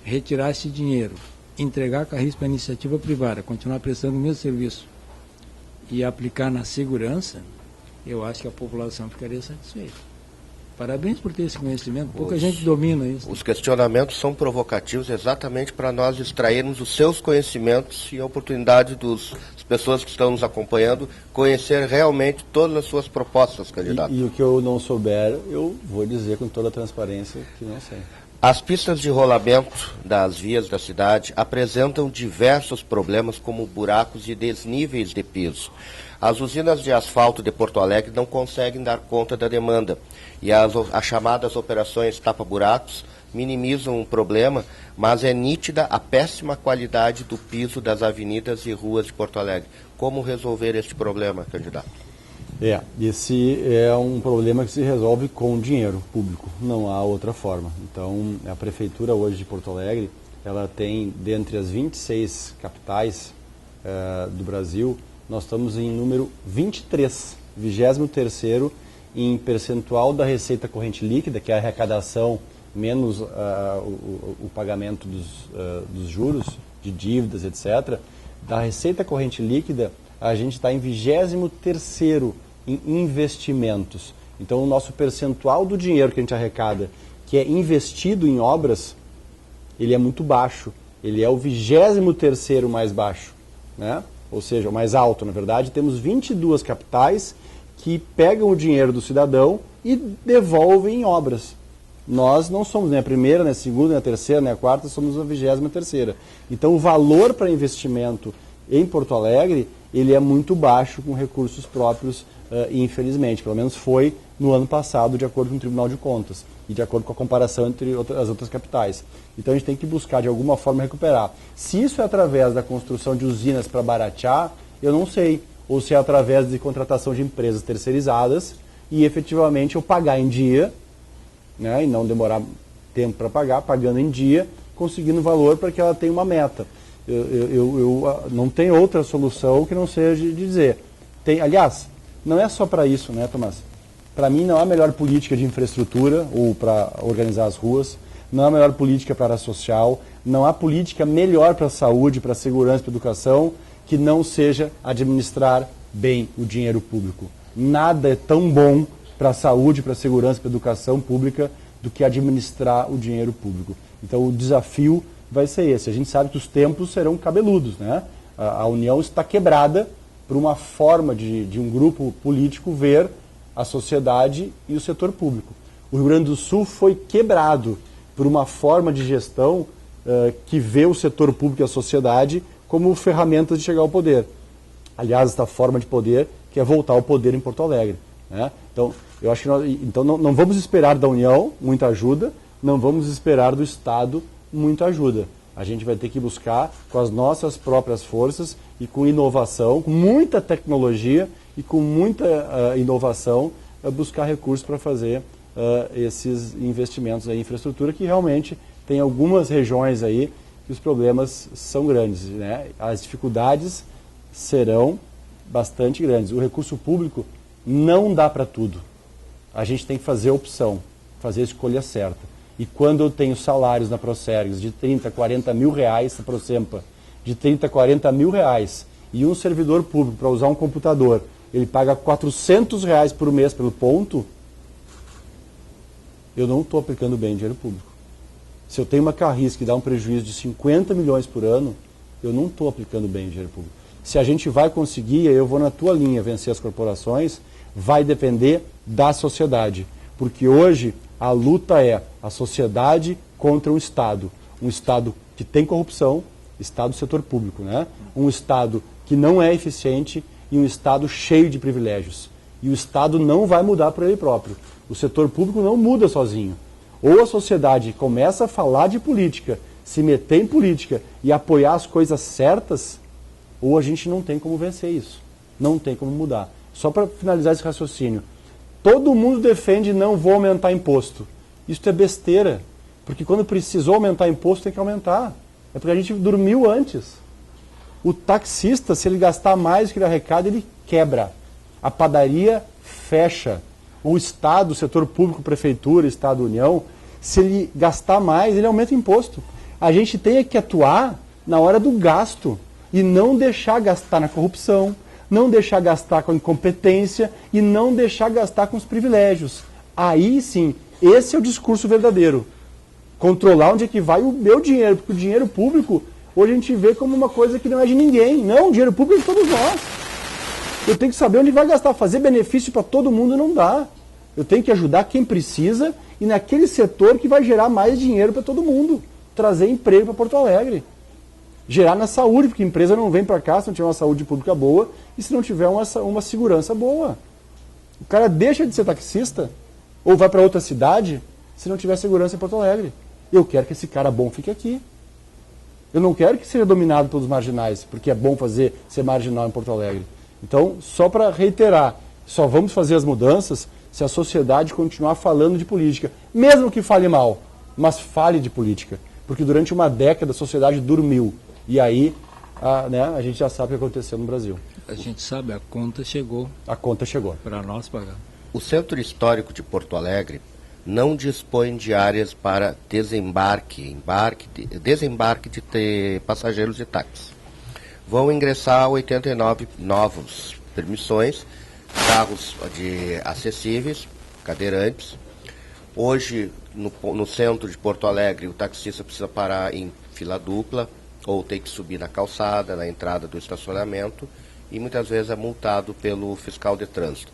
retirar esse dinheiro, entregar a Carris para a iniciativa privada, continuar prestando o mesmo serviço e aplicar na segurança, eu acho que a população ficaria satisfeita. Parabéns por ter esse conhecimento, pouca gente domina isso. Os questionamentos são provocativos exatamente para nós extrairmos os seus conhecimentos e a oportunidade das pessoas que estão nos acompanhando conhecer realmente todas as suas propostas, candidato. E o que eu não souber, eu vou dizer com toda a transparência que não sei. As pistas de rolamento das vias da cidade apresentam diversos problemas, como buracos e desníveis de piso. As usinas de asfalto de Porto Alegre não conseguem dar conta da demanda, e as chamadas operações tapa-buracos minimizam o problema, mas é nítida a péssima qualidade do piso das avenidas e ruas de Porto Alegre. Como resolver este problema, candidato? Esse é um problema que se resolve com dinheiro público, não há outra forma. Então, a Prefeitura hoje de Porto Alegre, ela tem, dentre as 26 capitais do Brasil, nós estamos em número 23, 23º em percentual da receita corrente líquida, que é a arrecadação menos o pagamento dos juros, de dívidas, etc. Da receita corrente líquida, a gente está em 23º em investimentos. Então, o nosso percentual do dinheiro que a gente arrecada, que é investido em obras, ele é muito baixo. Ele é o 23º mais baixo, né? Ou seja, o mais alto, na verdade. Temos 22 capitais que pegam o dinheiro do cidadão e devolvem em obras. Nós não somos nem a primeira, nem a segunda, nem a terceira, nem a quarta, somos a 23ª. Então, o valor para investimento em Porto Alegre, ele é muito baixo com recursos próprios, infelizmente. Pelo menos foi no ano passado, de acordo com o Tribunal de Contas e de acordo com a comparação entre as outras capitais. Então, a gente tem que buscar, de alguma forma, recuperar. Se isso é através da construção de usinas para baratear, eu não sei. Ou se é através de contratação de empresas terceirizadas e, efetivamente, eu pagar em dia, né, e não demorar tempo para pagar, pagando em dia, conseguindo valor para que ela tenha uma meta. Eu não tenho outra solução que não seja de dizer. Aliás, não é só para isso, né, Tomás? Para mim, não há melhor política de infraestrutura ou para organizar as ruas, não há melhor política para a área social, não há política melhor para a saúde, para a segurança, para a educação, que não seja administrar bem o dinheiro público. Nada é tão bom para a saúde, para a segurança, para a educação pública do que administrar o dinheiro público. Então, o desafio vai ser esse. A gente sabe que os tempos serão cabeludos, né? A União está quebrada por uma forma de um grupo político ver a sociedade e o setor público. O Rio Grande do Sul foi quebrado por uma forma de gestão que vê o setor público e a sociedade como ferramentas de chegar ao poder. Aliás, esta forma de poder que é voltar ao poder em Porto Alegre, né? Então, eu acho que não vamos esperar da União muita ajuda, não vamos esperar do Estado muita ajuda. A gente vai ter que buscar com as nossas próprias forças e com inovação, com muita tecnologia e com muita inovação, buscar recursos para fazer esses investimentos em infraestrutura, que realmente tem algumas regiões aí que os problemas são grandes, né? As dificuldades serão bastante grandes. O recurso público não dá para tudo. A gente tem que fazer opção, fazer a escolha certa. E quando eu tenho salários na Procergs de 30, 40 mil reais, na Procempa, de 30, 40 mil reais, e um servidor público, para usar um computador, ele paga 400 reais por mês pelo ponto, eu não estou aplicando bem dinheiro público. Se eu tenho uma Carris que dá um prejuízo de 50 milhões por ano, eu não estou aplicando bem dinheiro público. Se a gente vai conseguir, eu vou na tua linha, vencer as corporações, vai depender da sociedade. Porque hoje a luta é a sociedade contra um Estado que tem corrupção, Estado do setor público, né? Um Estado que não é eficiente e um Estado cheio de privilégios. E o Estado não vai mudar por ele próprio. O setor público não muda sozinho. Ou a sociedade começa a falar de política, se meter em política e apoiar as coisas certas, ou a gente não tem como vencer isso. Não tem como mudar. Só para finalizar esse raciocínio. Todo mundo defende não vou aumentar imposto. Isso é besteira. Porque quando precisou aumentar imposto, tem que aumentar. É porque a gente dormiu antes. O taxista, se ele gastar mais do que ele arrecada, ele quebra. A padaria fecha. O Estado, o setor público, prefeitura, Estado, União, se ele gastar mais, ele aumenta o imposto. A gente tem que atuar na hora do gasto e não deixar gastar na corrupção, não deixar gastar com a incompetência e não deixar gastar com os privilégios. Aí sim, esse é o discurso verdadeiro. Controlar onde é que vai o meu dinheiro, porque o dinheiro público, hoje a gente vê como uma coisa que não é de ninguém. Não, o dinheiro público é de todos nós. Eu tenho que saber onde vai gastar. Fazer benefício para todo mundo não dá. Eu tenho que ajudar quem precisa e naquele setor que vai gerar mais dinheiro para todo mundo. Trazer emprego para Porto Alegre. Gerar na saúde, porque a empresa não vem para cá se não tiver uma saúde pública boa e se não tiver uma segurança boa. O cara deixa de ser taxista ou vai para outra cidade se não tiver segurança em Porto Alegre. Eu quero que esse cara bom fique aqui. Eu não quero que seja dominado pelos marginais, porque é bom ser marginal em Porto Alegre. Então, só para reiterar, só vamos fazer as mudanças se a sociedade continuar falando de política. Mesmo que fale mal, mas fale de política. Porque durante uma década a sociedade dormiu. E aí a gente já sabe o que aconteceu no Brasil. A gente sabe, a conta chegou. A conta chegou. Para nós pagar. O Centro Histórico de Porto Alegre não dispõe de áreas para desembarque de passageiros de táxi. Vão ingressar 89 novos permissões, carros acessíveis, cadeirantes. Hoje, no centro de Porto Alegre, o taxista precisa parar em fila dupla ou tem que subir na calçada, na entrada do estacionamento, e muitas vezes é multado pelo fiscal de trânsito.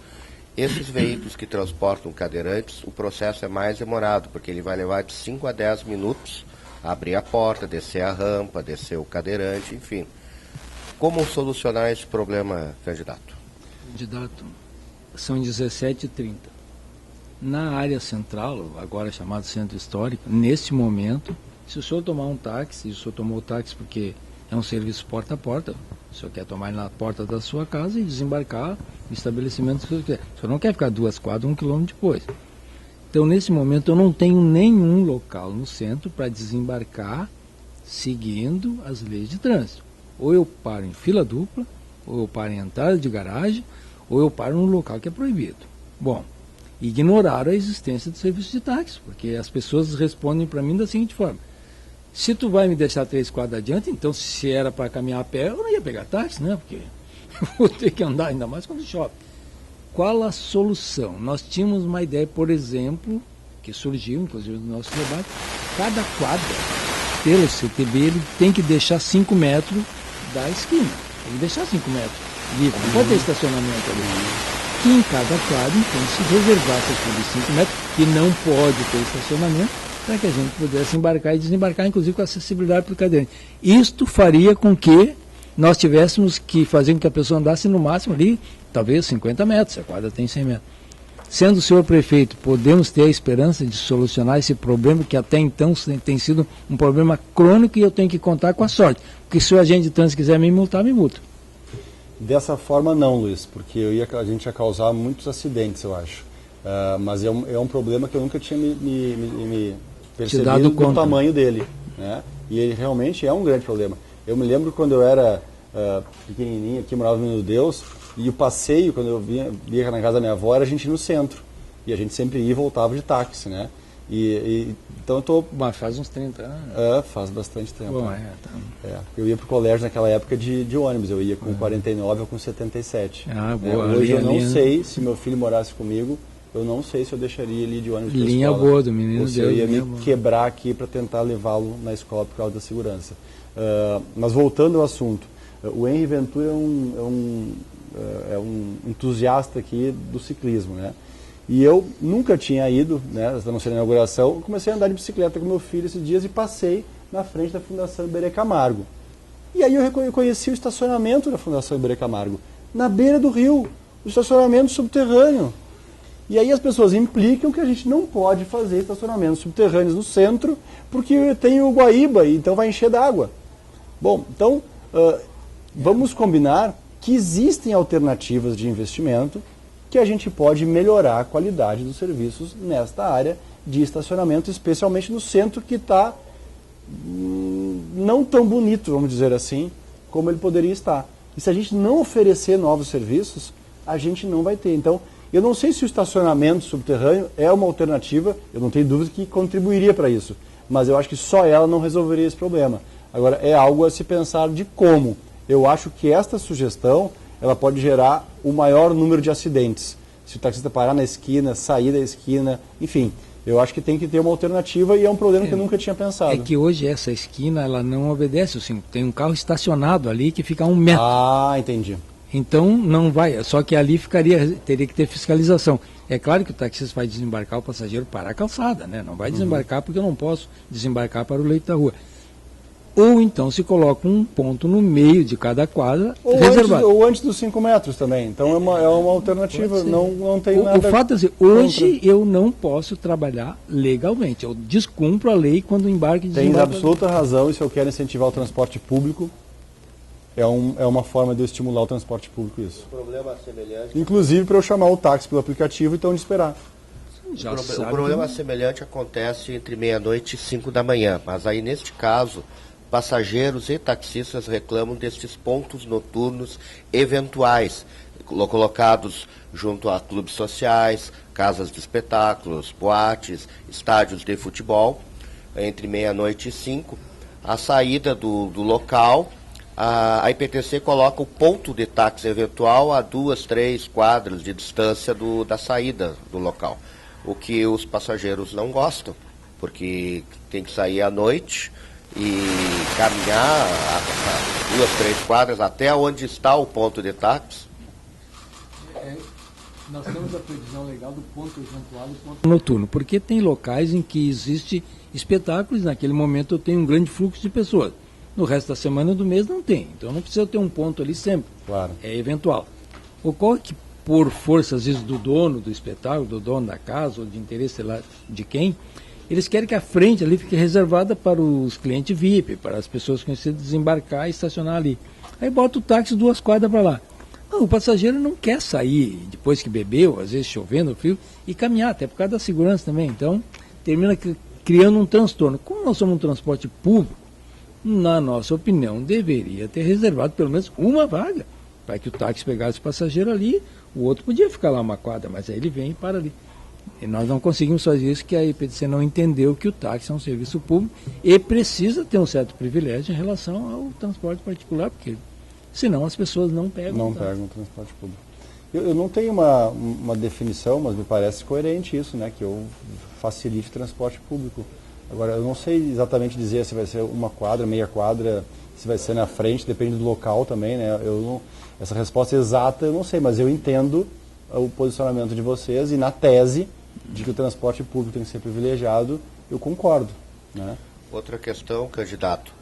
Esses veículos que transportam cadeirantes, o processo é mais demorado, porque ele vai levar de 5 a 10 minutos a abrir a porta, descer a rampa, descer o cadeirante, enfim. Como solucionar esse problema, candidato? Candidato, são 17h30. Na área central, agora chamado Centro Histórico, neste momento, se o senhor tomar um táxi, e o senhor tomou o táxi porque é um serviço porta a porta, o senhor quer tomar na porta da sua casa e desembarcar no estabelecimento que o senhor quer. O senhor não quer ficar 2 quadras, 1 quilômetro depois. Então, nesse momento, eu não tenho nenhum local no centro para desembarcar seguindo as leis de trânsito. Ou eu paro em fila dupla, ou eu paro em entrada de garagem, ou eu paro num local que é proibido. Bom, ignoraram a existência do serviço de táxi, porque as pessoas respondem para mim da seguinte forma: se tu vai me deixar 3 quadras adiante, então se era para caminhar a pé, eu não ia pegar táxi, né? Porque eu vou ter que andar, ainda mais quando chove. Qual a solução? Nós tínhamos uma ideia, por exemplo, que surgiu, inclusive, no nosso debate: cada quadra, pelo CTB, ele tem que deixar 5 metros da esquina. Tem que deixar 5 metros livre, não pode ter estacionamento ali. Que em cada quadra, então, se reservasse aqueles 5 metros, que não pode ter estacionamento, para que a gente pudesse embarcar e desembarcar, inclusive com acessibilidade para o cadeirante. Isto faria com que nós tivéssemos que fazer com que a pessoa andasse no máximo ali, talvez 50 metros, a quadra tem 100 metros. Sendo o senhor prefeito, podemos ter a esperança de solucionar esse problema que até então tem sido um problema crônico e eu tenho que contar com a sorte. Porque se o agente de trânsito quiser me multar, me multa. Dessa forma não, Luiz, porque a gente ia causar muitos acidentes, eu acho. Mas é um problema que eu nunca tinha me percebido dado do conta. tamanho dele, né? E ele realmente é um grande problema. Eu me lembro quando eu era pequenininho aqui, morava no Menino Deus, e o passeio, quando eu vinha na casa da minha avó, era a gente ir no centro. E a gente sempre ia e voltava de táxi, né? Então eu tô... Mas faz uns 30 anos. Faz bastante tempo. Bom, Eu ia pro colégio naquela época de ônibus, eu ia com 49 ou com 77. Boa. Hoje eu não sei, se meu filho morasse comigo, eu não sei se eu deixaria ele ir de ônibus pra Linha escola. boa do Menino ou se eu Deus, ia linha me boa. quebrar aqui para tentar levá-lo na escola por causa da segurança. Mas voltando ao assunto, o Henry Ventura é um entusiasta aqui do ciclismo, né? E eu nunca tinha ido, né, a não ser na inauguração, eu comecei a andar de bicicleta com meu filho esses dias e passei na frente da Fundação Iberê Camargo. E aí eu reconheci o estacionamento da Fundação Iberê Camargo, na beira do rio, o estacionamento subterrâneo. E aí as pessoas implicam que a gente não pode fazer estacionamentos subterrâneos no centro, porque tem o Guaíba, e então vai encher d'água. Bom, então vamos combinar que existem alternativas de investimento que a gente pode melhorar a qualidade dos serviços nesta área de estacionamento, especialmente no centro, que está não tão bonito, vamos dizer assim, como ele poderia estar. E se a gente não oferecer novos serviços, a gente não vai ter. Então, eu não sei se o estacionamento subterrâneo é uma alternativa, eu não tenho dúvida que contribuiria para isso, mas eu acho que só ela não resolveria esse problema. Agora, é algo a se pensar de como. Eu acho que esta sugestão ela pode gerar o maior número de acidentes. Se o taxista parar na esquina, sair da esquina, enfim, eu acho que tem que ter uma alternativa e é um problema que eu nunca tinha pensado. É que hoje essa esquina ela não obedece, assim, tem um carro estacionado ali que fica a 1 metro. Ah, entendi. Então não vai, só que ali teria que ter fiscalização. É claro que o taxista vai desembarcar o passageiro para a calçada, né? Não vai desembarcar porque eu não posso desembarcar para o leito da rua. Ou então se coloca um ponto no meio de cada quadra reservado. Ou antes dos 5 metros também. Então é uma alternativa, não tem nada. O fato é assim, hoje eu não posso trabalhar legalmente. Eu descumpro a lei quando embarque e desembarque. Tens absoluta razão, e se eu quero incentivar o transporte público, é uma forma de eu estimular o transporte público isso. Problema semelhante. Inclusive para eu chamar o táxi pelo aplicativo e então de esperar. O problema semelhante acontece entre meia-noite e 5 da manhã, mas aí neste caso passageiros e taxistas reclamam destes pontos noturnos eventuais, colocados junto a clubes sociais, casas de espetáculos, boates, estádios de futebol, entre meia-noite e 5. A saída do local, a IPTC coloca o ponto de táxi eventual a 2, 3 quadras de distância da saída do local, o que os passageiros não gostam, porque tem que sair à noite e caminhar 2, 3 quadras até onde está o ponto de táxi. Nós temos a previsão legal do ponto eventual e ponto noturno, porque tem locais em que existe espetáculos, naquele momento eu tenho um grande fluxo de pessoas. No resto da semana e do mês não tem, então não precisa ter um ponto ali sempre. Claro. É eventual. Ocorre que por força, às vezes, do dono do espetáculo, do dono da casa, ou de interesse lá de quem, eles querem que a frente ali fique reservada para os clientes VIP, para as pessoas conhecidas desembarcar e estacionar ali. Aí bota o táxi 2 quadras para lá. Não, o passageiro não quer sair depois que bebeu, às vezes chovendo, frio, e caminhar, até por causa da segurança também. Então, termina criando um transtorno. Como nós somos um transporte público, na nossa opinião, deveria ter reservado pelo menos uma vaga, para que o táxi pegasse o passageiro ali, o outro podia ficar lá uma quadra, mas aí ele vem e para ali. E nós não conseguimos fazer isso, que a IPTC não entendeu que o táxi é um serviço público e precisa ter um certo privilégio em relação ao transporte particular, porque senão as pessoas não pegam. Não pegam o transporte público. Eu não tenho uma definição, mas me parece coerente isso, né? Que eu facilite o transporte público. Agora, eu não sei exatamente dizer se vai ser uma quadra, meia quadra, se vai ser na frente, depende do local também, né? Essa resposta exata eu não sei, mas eu entendo o posicionamento de vocês e na tese de que o transporte público tem que ser privilegiado, eu concordo, né? Outra questão, candidato,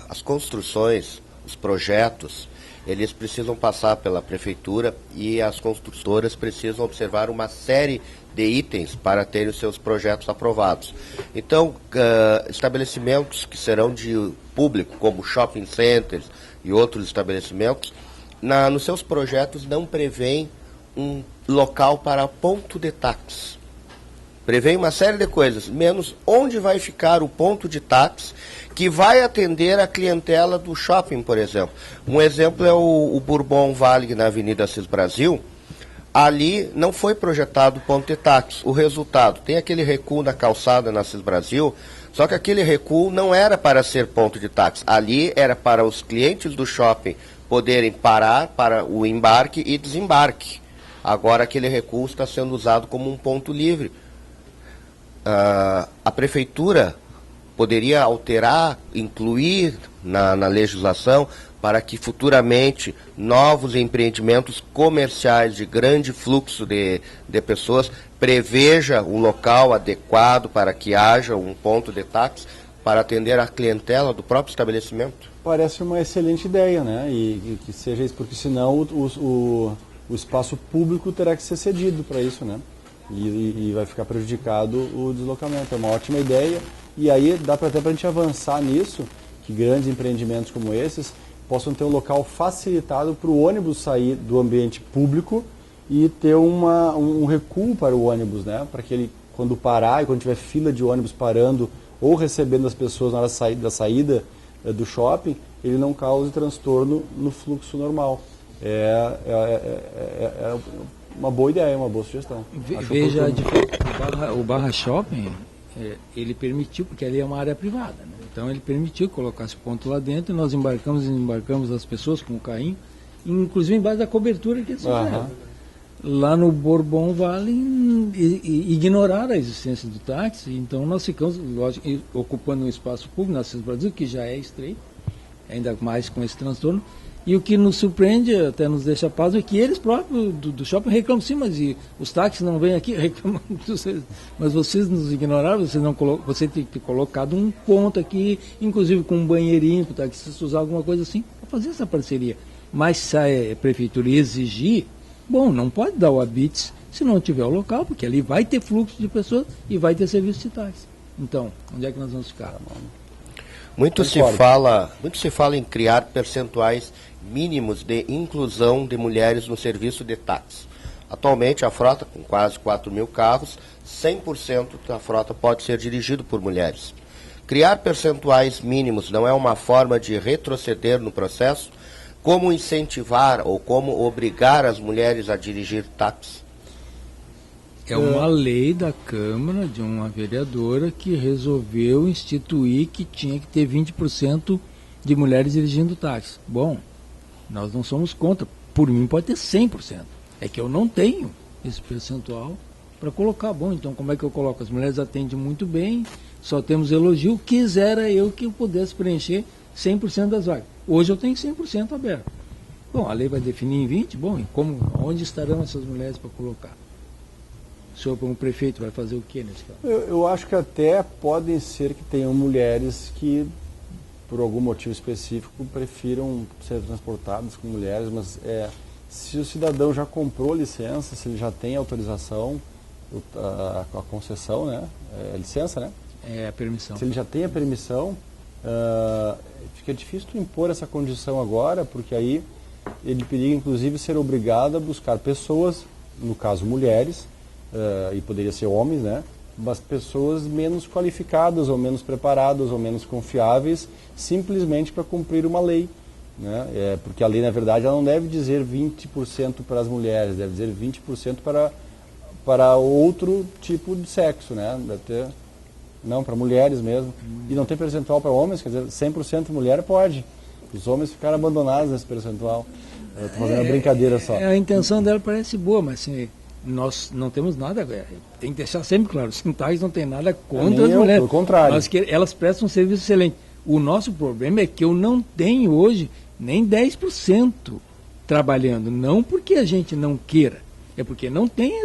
as construções, os projetos, eles precisam passar pela prefeitura e as construtoras precisam observar uma série de itens para terem os seus projetos aprovados. Então, estabelecimentos que serão de público, como shopping centers e outros estabelecimentos, nos seus projetos não prevêem um local para ponto de táxi. Prevê uma série de coisas, menos onde vai ficar o ponto de táxi que vai atender a clientela do shopping, por exemplo. Um exemplo é o Bourbon Valley, na Avenida Assis Brasil. Ali não foi projetado ponto de táxi. O resultado, tem aquele recuo na calçada na Assis Brasil, só que aquele recuo não era para ser ponto de táxi. Ali era para os clientes do shopping poderem parar para o embarque e desembarque. Agora aquele recuo está sendo usado como um ponto livre. A prefeitura poderia alterar, incluir na legislação para que futuramente novos empreendimentos comerciais de grande fluxo de pessoas preveja um local adequado para que haja um ponto de táxi para atender a clientela do próprio estabelecimento. Parece uma excelente ideia, né? E que seja isso, porque senão o espaço público terá que ser cedido para isso, né? E vai ficar prejudicado o deslocamento. É uma ótima ideia e aí dá até para a gente avançar nisso, que grandes empreendimentos como esses possam ter um local facilitado para o ônibus sair do ambiente público e ter um recuo para o ônibus, né? Para que ele, quando parar e quando tiver fila de ônibus parando ou recebendo as pessoas na hora da saída do shopping, ele não cause transtorno no fluxo normal. É uma boa ideia, uma boa sugestão. Veja, o Barra Shopping, ele permitiu, porque ali é uma área privada, né? Então ele permitiu colocar esse ponto lá dentro e nós embarcamos as pessoas com o carrinho, inclusive embaixo da cobertura que eles fizeram. Lá no Bourbon Valley, ignoraram a existência do táxi, então nós ficamos, lógico, ocupando um espaço público na Assis Brasil, que já é estreito, ainda mais com esse transtorno. E o que nos surpreende, até nos deixa paz, é que eles próprios do shopping reclamam, sim, mas os táxis não vêm aqui, reclamam de vocês. Mas vocês nos ignoraram, você tem que ter colocado um ponto aqui, inclusive com um banheirinho para o taxista usar alguma coisa assim, para fazer essa parceria. Mas se a prefeitura exigir, bom, não pode dar o habite se não tiver o local, porque ali vai ter fluxo de pessoas e vai ter serviço de táxi. Então, onde é que nós vamos ficar? Muito se fala em criar percentuais mínimos de inclusão de mulheres no serviço de táxi. Atualmente, a frota, com quase 4 mil carros, 100% da frota pode ser dirigido por mulheres. Criar percentuais mínimos não é uma forma de retroceder no processo? Como incentivar ou como obrigar as mulheres a dirigir táxi? É uma lei da Câmara, de uma vereadora, que resolveu instituir que tinha que ter 20% de mulheres dirigindo táxi. Bom, nós não somos contra. Por mim pode ter 100%. É que eu não tenho esse percentual para colocar. Bom, então como é que eu coloco? As mulheres atendem muito bem, só temos elogio. Quisera eu que eu pudesse preencher 100% das vagas. Hoje eu tenho 100% aberto. Bom, a lei vai definir em 20%. Bom, e onde estarão essas mulheres para colocar? O senhor, como prefeito, vai fazer o que nesse caso? Eu acho que até podem ser que tenham mulheres que, por algum motivo específico, prefiram ser transportadas com mulheres, mas se o cidadão já comprou licença, se ele já tem autorização, a concessão, né? É licença, né? É a permissão. Se ele já tem a permissão, fica difícil tu impor essa condição agora, porque aí ele periga, inclusive, ser obrigado a buscar pessoas, no caso mulheres, e poderia ser homens, né? Mas pessoas menos qualificadas, ou menos preparadas, ou menos confiáveis, simplesmente para cumprir uma lei, né? Porque a lei, na verdade, ela não deve dizer 20% para as mulheres, deve dizer 20% para outro tipo de sexo, né? Deve ter, não, para mulheres mesmo. E não tem percentual para homens, quer dizer, 100% mulher pode. Os homens ficaram abandonados nesse percentual. Eu estou fazendo uma brincadeira só. A intenção dela parece boa, mas assim, nós não temos nada, tem que deixar sempre claro, os sintais não tem nada contra as mulheres. Pelo contrário. Mas que elas prestam um serviço excelente. O nosso problema é que eu não tenho hoje nem 10% trabalhando, não porque a gente não queira, é porque não tem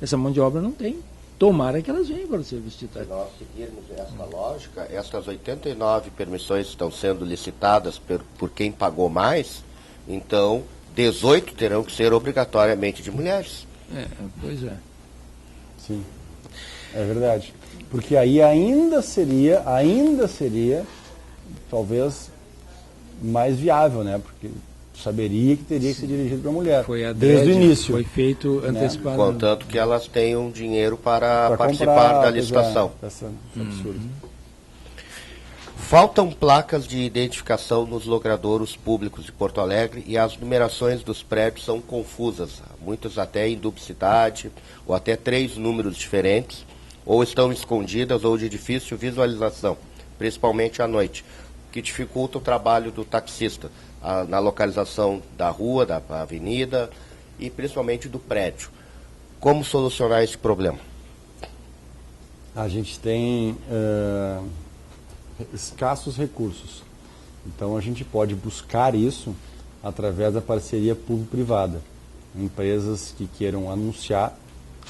essa mão de obra, não tem. Tomara que elas venham para o serviço de táxi. Se nós seguirmos essa lógica, essas 89 permissões estão sendo licitadas por quem pagou mais, então 18 terão que ser obrigatoriamente de mulheres. Pois é. Sim, é verdade. Porque aí ainda seria talvez mais viável, né? Porque saberia que teria que ser dirigido para a mulher. Foi desde o início. Foi feito antecipado. Contanto que elas tenham dinheiro para participar da licitação. Absurdo. Faltam placas de identificação nos logradouros públicos de Porto Alegre e as numerações dos prédios são confusas, muitas até em duplicidade, ou até 3 números diferentes, ou estão escondidas ou de difícil visualização, principalmente à noite, que dificulta o trabalho do taxista na localização da rua, da avenida e principalmente do prédio. Como solucionar esse problema? A gente tem escassos recursos. Então a gente pode buscar isso através da parceria público-privada. Empresas que queiram anunciar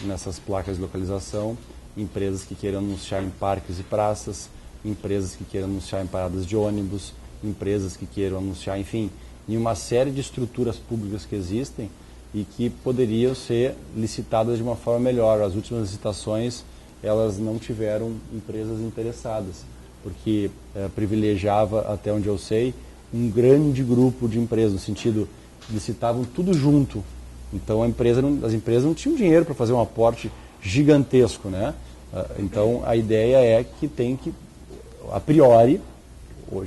nessas placas de localização, empresas que queiram anunciar em parques e praças, empresas que queiram anunciar em paradas de ônibus, empresas que queiram anunciar, enfim, em uma série de estruturas públicas que existem e que poderiam ser licitadas de uma forma melhor. As últimas licitações, elas não tiveram empresas interessadas, porque privilegiava, até onde eu sei, um grande grupo de empresas, no sentido, licitavam tudo junto. Então as empresas não tinham dinheiro para fazer um aporte gigantesco, né? Então a ideia é que tem que, a priori, o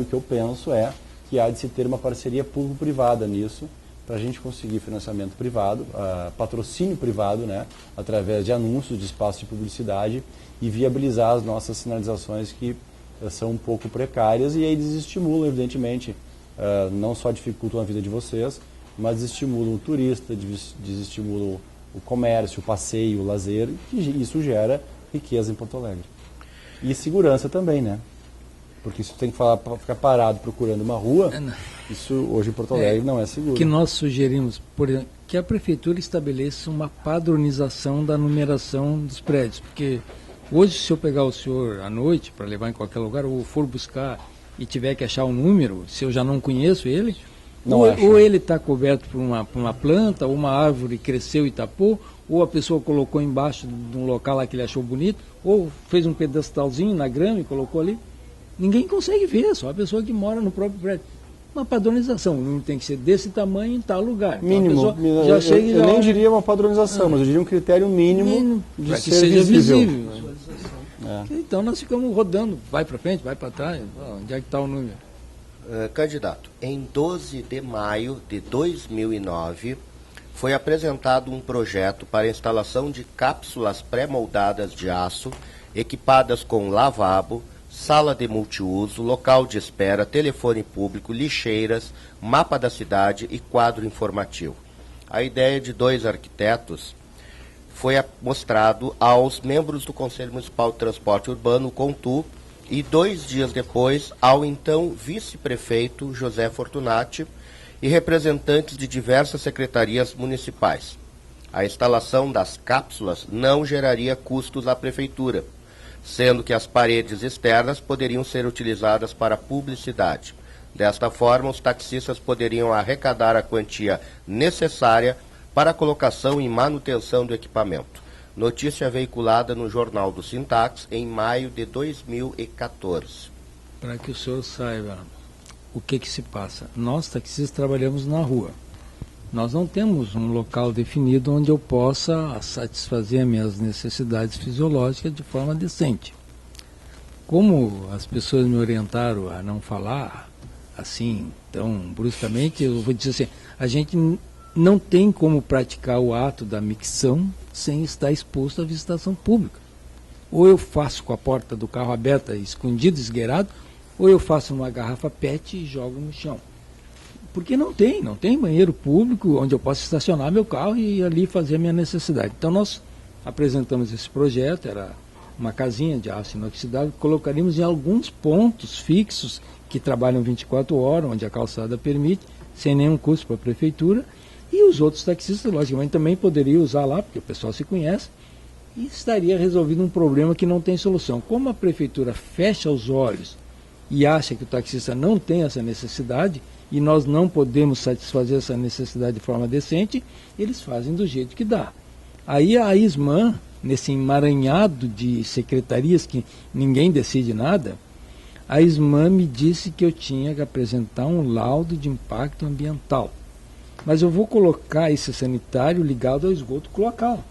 que eu penso é que há de se ter uma parceria público-privada nisso, para a gente conseguir financiamento privado, patrocínio privado, né, através de anúncios, de espaço de publicidade e viabilizar as nossas sinalizações que são um pouco precárias e aí desestimulam, evidentemente, não só dificultam a vida de vocês, mas desestimulam o turista, desestimulam o comércio, o passeio, o lazer, e isso gera riqueza em Porto Alegre. E segurança também, né? Porque se tem que ficar parado procurando uma rua, isso hoje em Porto Alegre não é seguro. O que nós sugerimos, por exemplo, que a prefeitura estabeleça uma padronização da numeração dos prédios. Porque hoje, se eu pegar o senhor à noite para levar em qualquer lugar, ou for buscar e tiver que achar um número, se eu já não conheço ele, ou ele está coberto por uma planta, ou uma árvore cresceu e tapou, ou a pessoa colocou embaixo de um local lá que ele achou bonito, ou fez um pedestalzinho na grama e colocou ali. Ninguém consegue ver, só a pessoa que mora no próprio prédio. Uma padronização, não tem que ser desse tamanho em tal lugar. Mínimo. Então já chega eu nem diria uma padronização, mas eu diria um critério mínimo de ser visível. Então nós ficamos rodando, vai para frente, vai para trás, onde é que está o número? Candidato, em 12 de maio de 2009, foi apresentado um projeto para a instalação de cápsulas pré-moldadas de aço, equipadas com lavabo, sala de multiuso, local de espera, telefone público, lixeiras, mapa da cidade e quadro informativo. A ideia de 2 arquitetos foi mostrado aos membros do Conselho Municipal de Transporte Urbano, CONTU, e 2 dias depois ao então vice-prefeito José Fortunati e representantes de diversas secretarias municipais. A instalação das cápsulas não geraria custos à prefeitura, sendo que as paredes externas poderiam ser utilizadas para publicidade. Desta forma, os taxistas poderiam arrecadar a quantia necessária para a colocação e manutenção do equipamento. Notícia veiculada no Jornal do Sintax em maio de 2014. Para que o senhor saiba o que se passa. Nós, taxistas, trabalhamos na rua. Nós não temos um local definido onde eu possa satisfazer as minhas necessidades fisiológicas de forma decente. Como as pessoas me orientaram a não falar assim tão bruscamente, eu vou dizer assim, a gente não tem como praticar o ato da micção sem estar exposto à visitação pública. Ou eu faço com a porta do carro aberta, escondido, esgueirado, ou eu faço uma garrafa PET e jogo no chão. Porque não tem banheiro público onde eu possa estacionar meu carro e ir ali fazer a minha necessidade. Então nós apresentamos esse projeto, era uma casinha de aço inoxidável, colocaríamos em alguns pontos fixos que trabalham 24 horas, onde a calçada permite, sem nenhum custo para a prefeitura, e os outros taxistas, logicamente, também poderiam usar lá, porque o pessoal se conhece, e estaria resolvido um problema que não tem solução. Como a prefeitura fecha os olhos e acha que o taxista não tem essa necessidade, e nós não podemos satisfazer essa necessidade de forma decente, eles fazem do jeito que dá. Aí a ISMAN, nesse emaranhado de secretarias que ninguém decide nada, A SMAM me disse que eu tinha que apresentar um laudo de impacto ambiental. Mas eu vou colocar esse sanitário ligado ao esgoto cloacal.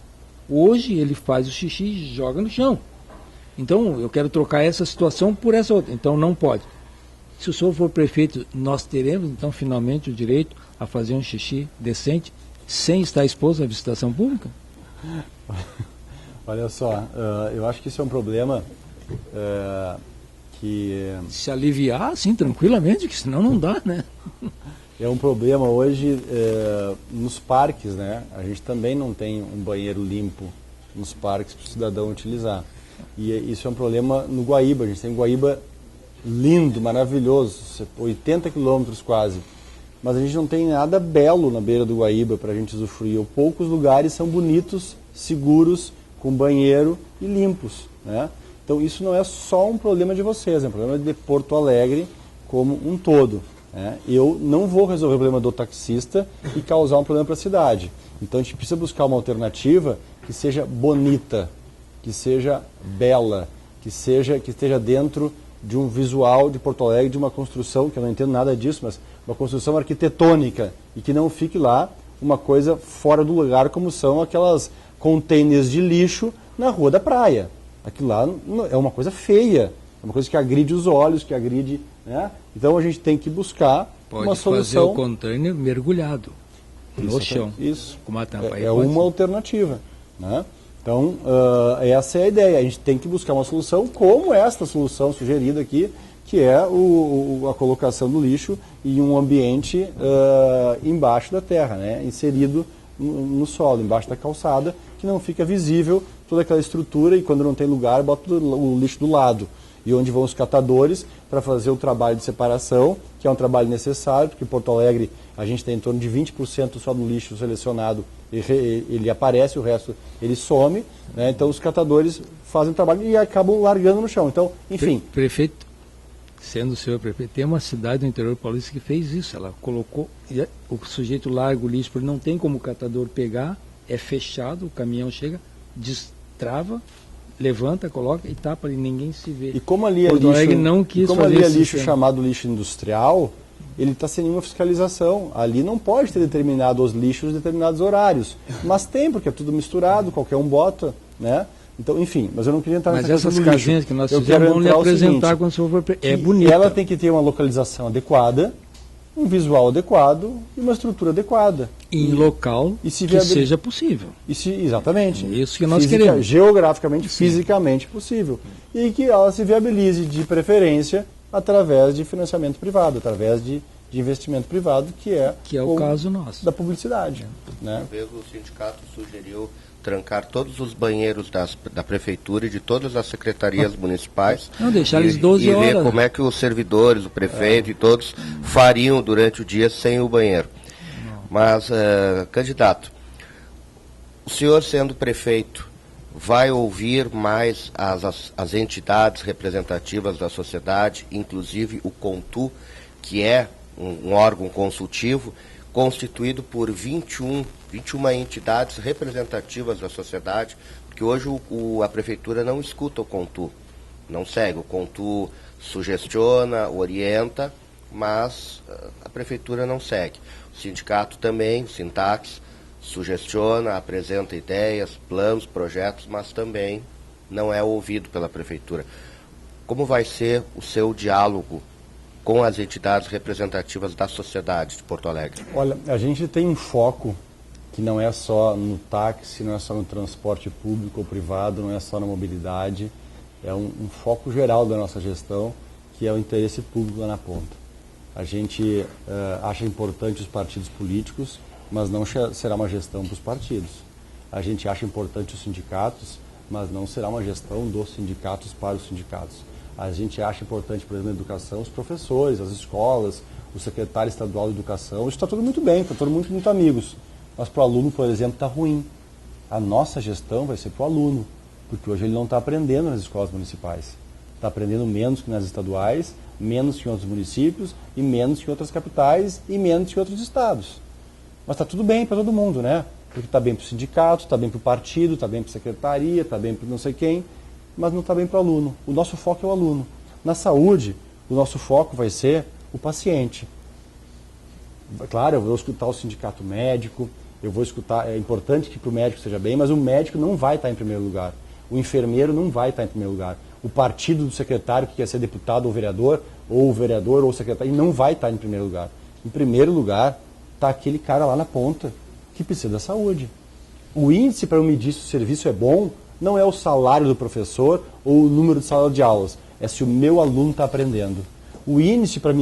Hoje ele faz o xixi e joga no chão. Então eu quero trocar essa situação por essa outra. Então não pode. Se o senhor for prefeito, nós teremos então finalmente o direito a fazer um xixi decente sem estar exposto à visitação pública? Olha só, eu acho que isso é um problema que... Se aliviar, sim, tranquilamente, que senão não dá, né? É um problema hoje nos parques, né? A gente também não tem um banheiro limpo nos parques para o cidadão utilizar. E isso é um problema no Guaíba. A gente tem um Guaíba lindo, maravilhoso, 80 quilômetros quase. Mas a gente não tem nada belo na beira do Guaíba para a gente usufruir. Poucos lugares são bonitos, seguros, com banheiro e limpos, né? Então isso não é só um problema de vocês, é um problema de Porto Alegre como um todo. Eu não vou resolver o problema do taxista e causar um problema para a cidade. Então a gente precisa buscar uma alternativa que seja bonita, que seja bela, que esteja dentro de um visual de Porto Alegre, de uma construção, que eu não entendo nada disso, mas uma construção arquitetônica e que não fique lá uma coisa fora do lugar, como são aquelas containers de lixo na rua da praia. Aquilo lá é uma coisa feia, é uma coisa que agride os olhos, que agride... né? Então a gente tem que buscar uma solução. Pode fazer o container mergulhado no chão. Isso com uma tampa. é uma alternativa, né? Então essa é a ideia. A gente tem que buscar uma solução como esta solução sugerida aqui, que é a colocação do lixo em um ambiente embaixo da terra, né? Inserido no solo, embaixo da calçada, que não fica visível toda aquela estrutura, e quando não tem lugar, bota o lixo do lado. E onde vão os catadores para fazer o trabalho de separação, que é um trabalho necessário, porque em Porto Alegre a gente tem em torno de 20% só do lixo selecionado, ele aparece, o resto ele some, né? Então os catadores fazem o trabalho e acabam largando no chão. Então, enfim... Prefeito, sendo o senhor prefeito, tem uma cidade no interior paulista que fez isso, ela colocou, o sujeito larga o lixo, porque não tem como o catador pegar, é fechado, o caminhão chega, destrava, levanta, coloca e tapa e ninguém se vê. E como ali é Porto lixo, Alegre não quis como fazer ali é esse lixo sistema. chamado lixo industrial, ele está sem nenhuma fiscalização. Ali não pode ter determinado os lixos em determinados horários. Mas tem, porque é tudo misturado, qualquer um bota, né? Então, enfim, mas eu não queria entrar Mas nessa essas questão do casinhas lixo. que nós Eu fizemos, quero vamos lhe entrar o apresentar seguinte, quando o senhor for... É que bonita. ela tem que ter uma localização adequada, um visual adequado e uma estrutura adequada. Em local e se que seja possível. Exatamente. Isso que nós queremos. Geograficamente, fisicamente possível. E que ela se viabilize, de preferência, através de financiamento privado, através de investimento privado, que é o caso nosso. Da publicidade. Né? Uma vez o sindicato sugeriu trancar todos os banheiros da prefeitura e de todas as secretarias municipais. Não, deixar eles 12 horas. E ver como é que os servidores, o prefeito e todos fariam durante o dia sem o banheiro. Mas, candidato, o senhor sendo prefeito, vai ouvir mais as entidades representativas da sociedade, inclusive o CONTU, que é um órgão consultivo, constituído por 21 entidades representativas da sociedade, porque hoje a prefeitura não escuta o CONTU, não segue. O CONTU sugestiona, orienta, mas a prefeitura não segue. O sindicato também, o Sintax, sugestiona, apresenta ideias, planos, projetos, mas também não é ouvido pela prefeitura. Como vai ser o seu diálogo com as entidades representativas da sociedade de Porto Alegre? Olha, a gente tem um foco que não é só no táxi, não é só no transporte público ou privado, não é só na mobilidade, é um foco geral da nossa gestão, que é o interesse público lá na ponta. A gente acha importante os partidos políticos, mas não será uma gestão para os partidos. A gente acha importante os sindicatos, mas não será uma gestão dos sindicatos para os sindicatos. A gente acha importante, por exemplo, na educação, os professores, as escolas, o secretário estadual de educação. Isso está tudo muito bem, está todo mundo muito amigos. Mas para o aluno, por exemplo, está ruim. A nossa gestão vai ser para o aluno, porque hoje ele não está aprendendo nas escolas municipais. Está aprendendo menos que nas estaduais, menos que em outros municípios, e menos que em outras capitais, e menos que em outros estados. Mas está tudo bem para todo mundo, né? Porque está bem para o sindicato, está bem para o partido, está bem para a secretaria, está bem para não sei quem, mas não está bem para o aluno. O nosso foco é o aluno. Na saúde, o nosso foco vai ser o paciente. Claro, eu vou escutar o sindicato médico, eu vou escutar, é importante que para o médico seja bem, mas o médico não vai estar em primeiro lugar. O enfermeiro não vai estar em primeiro lugar. O partido do secretário que quer ser deputado ou o vereador ou o secretário, não vai estar em primeiro lugar. Em primeiro lugar está aquele cara lá na ponta que precisa da saúde. O índice para eu medir se o serviço é bom não é o salário do professor ou o número de sala de aulas, é se o meu aluno está aprendendo. O índice para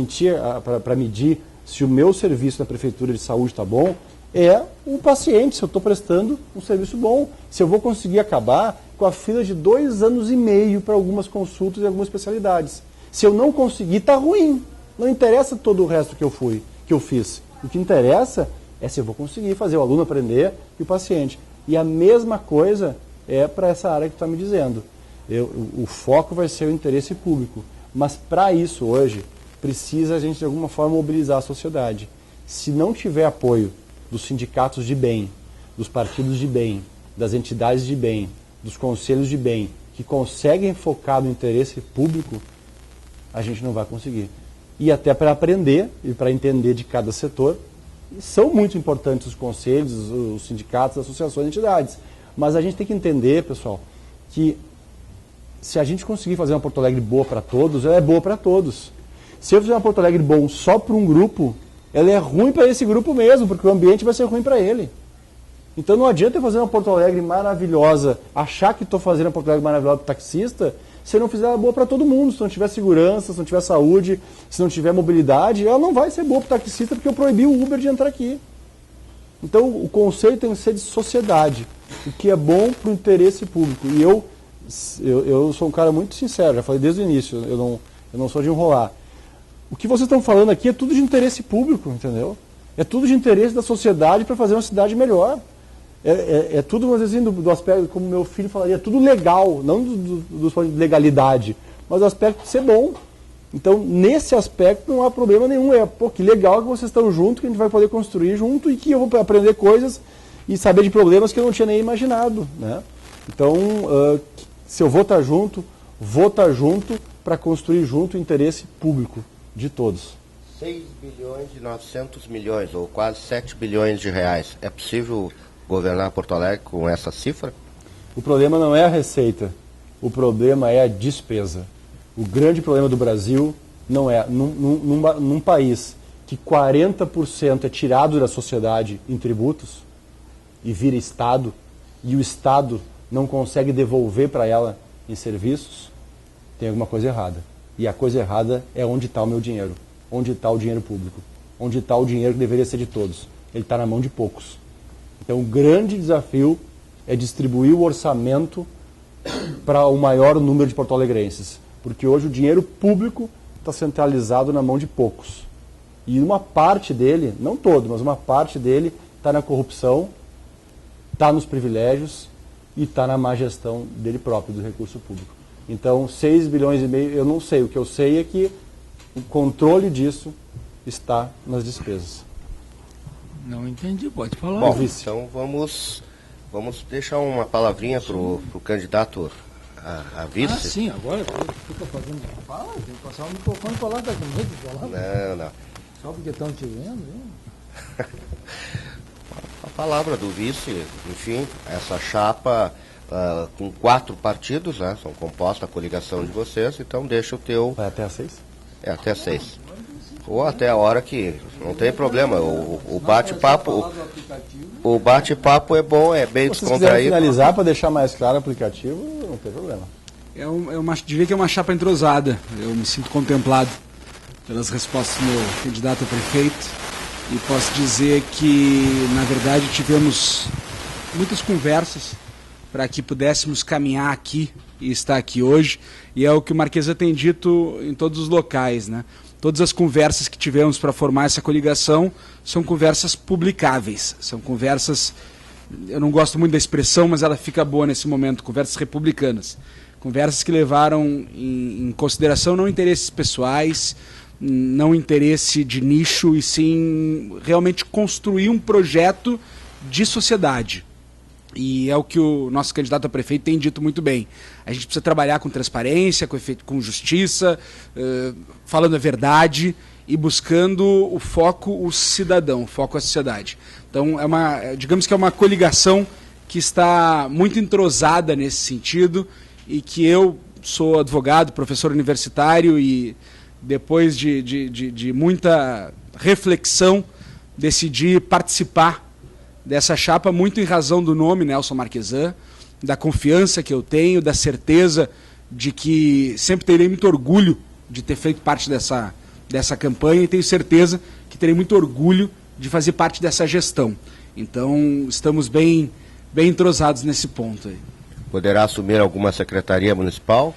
medir se o meu serviço da Prefeitura de Saúde está bom é o paciente, se eu estou prestando um serviço bom, se eu vou conseguir acabar com a fila de 2 anos e meio para algumas consultas e algumas especialidades. Se eu não conseguir, está ruim. Não interessa todo o resto que eu fiz. O que interessa é se eu vou conseguir fazer o aluno aprender e o paciente. E a mesma coisa é para essa área que tu está me dizendo. O foco vai ser o interesse público. Mas para isso, hoje, precisa a gente, de alguma forma, mobilizar a sociedade. Se não tiver apoio dos sindicatos de bem, dos partidos de bem, das entidades de bem, dos conselhos de bem, que conseguem focar no interesse público, a gente não vai conseguir. E até para aprender e para entender de cada setor, são muito importantes os conselhos, os sindicatos, as associações, entidades. Mas a gente tem que entender, pessoal, que se a gente conseguir fazer uma Porto Alegre boa para todos, ela é boa para todos. Se eu fizer uma Porto Alegre bom só para um grupo, ela é ruim para esse grupo mesmo, porque o ambiente vai ser ruim para ele. Então não adianta eu fazer uma Porto Alegre maravilhosa, achar que estou fazendo uma Porto Alegre maravilhosa para o taxista, se eu não fizer ela boa para todo mundo. Se não tiver segurança, se não tiver saúde, se não tiver mobilidade, ela não vai ser boa para o taxista porque eu proibi o Uber de entrar aqui. Então o conceito tem que ser de sociedade, o que é bom para o interesse público. E eu sou um cara muito sincero, já falei desde o início, eu não sou de enrolar. O que vocês estão falando aqui é tudo de interesse público, entendeu? É tudo de interesse da sociedade para fazer uma cidade melhor. É tudo, vamos dizer assim, do aspecto, como meu filho falaria, tudo legal, não do legalidade, mas do aspecto de ser bom. Então, nesse aspecto, não há problema nenhum. Que legal que vocês estão juntos, que a gente vai poder construir junto e que eu vou aprender coisas e saber de problemas que eu não tinha nem imaginado, né? Então, se eu vou estar junto para construir junto o interesse público de todos. 6 bilhões e 900 milhões, ou quase 7 bilhões de reais. É possível governar Porto Alegre com essa cifra? O problema não é a receita, o problema é a despesa. O grande problema do Brasil não é, num país que 40% é tirado da sociedade em tributos e vira Estado, e o Estado não consegue devolver para ela em serviços, tem alguma coisa errada. E a coisa errada é onde está o meu dinheiro, onde está o dinheiro público, onde está o dinheiro que deveria ser de todos. Ele está na mão de poucos. Então o grande desafio é distribuir o orçamento para o maior número de porto-alegrenses. Porque hoje o dinheiro público está centralizado na mão de poucos. E uma parte dele, não todo, mas uma parte dele está na corrupção, está nos privilégios e está na má gestão dele próprio, do recurso público. Então, 6 bilhões e meio, eu não sei. O que eu sei é que o controle disso está nas despesas. Não entendi, pode falar. Bom, então vamos deixar uma palavrinha para o candidato a vice. Ah, sim, agora fica fazendo fala, tem que passar o microfone para lá, tá com medo de falar? Não. Só porque estão te vendo, hein? A palavra do vice, enfim, essa chapa com 4 partidos, né? São composta a coligação de vocês, então deixa o teu... Vai até às 6? É, até às 6. Ou até a hora que... Não tem problema, o bate-papo... O bate-papo é bom, é bem descontraído. Se quiser finalizar para deixar mais claro o aplicativo, não tem problema. Diria que é uma chapa entrosada. Eu me sinto contemplado pelas respostas do meu candidato a prefeito e posso dizer que, na verdade, tivemos muitas conversas para que pudéssemos caminhar aqui e estar aqui hoje, e é o que o Marquesa tem dito em todos os locais, né? Todas as conversas que tivemos para formar essa coligação são conversas publicáveis, são conversas, eu não gosto muito da expressão, mas ela fica boa nesse momento, conversas republicanas. Conversas que levaram em consideração não interesses pessoais, não interesse de nicho, e sim realmente construir um projeto de sociedade. E é o que o nosso candidato a prefeito tem dito muito bem. A gente precisa trabalhar com transparência, com justiça, falando a verdade e buscando o foco, o cidadão, o foco a sociedade. Então, digamos que é uma coligação que está muito entrosada nesse sentido e que eu sou advogado, professor universitário e depois de muita reflexão decidi participar dessa chapa, muito em razão do nome Nelson Marquesan, da confiança que eu tenho, da certeza de que sempre terei muito orgulho de ter feito parte dessa campanha e tenho certeza que terei muito orgulho de fazer parte dessa gestão. Então, estamos bem entrosados nesse ponto aí. Poderá assumir alguma secretaria municipal?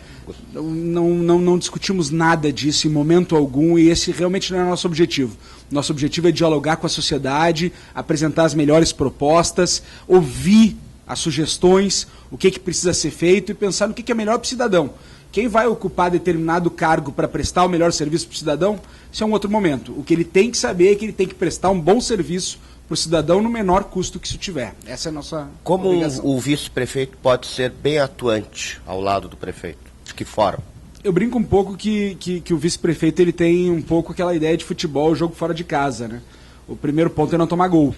Não discutimos nada disso em momento algum e esse realmente não é o nosso objetivo. Nosso objetivo é dialogar com a sociedade, apresentar as melhores propostas, ouvir as sugestões, o que precisa ser feito e pensar no que é melhor para o cidadão. Quem vai ocupar determinado cargo para prestar o melhor serviço para o cidadão, isso é um outro momento. O que ele tem que saber é que ele tem que prestar um bom serviço para o cidadão no menor custo que isso tiver. Essa é a nossa obrigação. Como o vice-prefeito pode ser bem atuante ao lado do prefeito? De que forma? Eu brinco um pouco que o vice-prefeito ele tem um pouco aquela ideia de futebol, jogo fora de casa, né? O primeiro ponto é não tomar gol.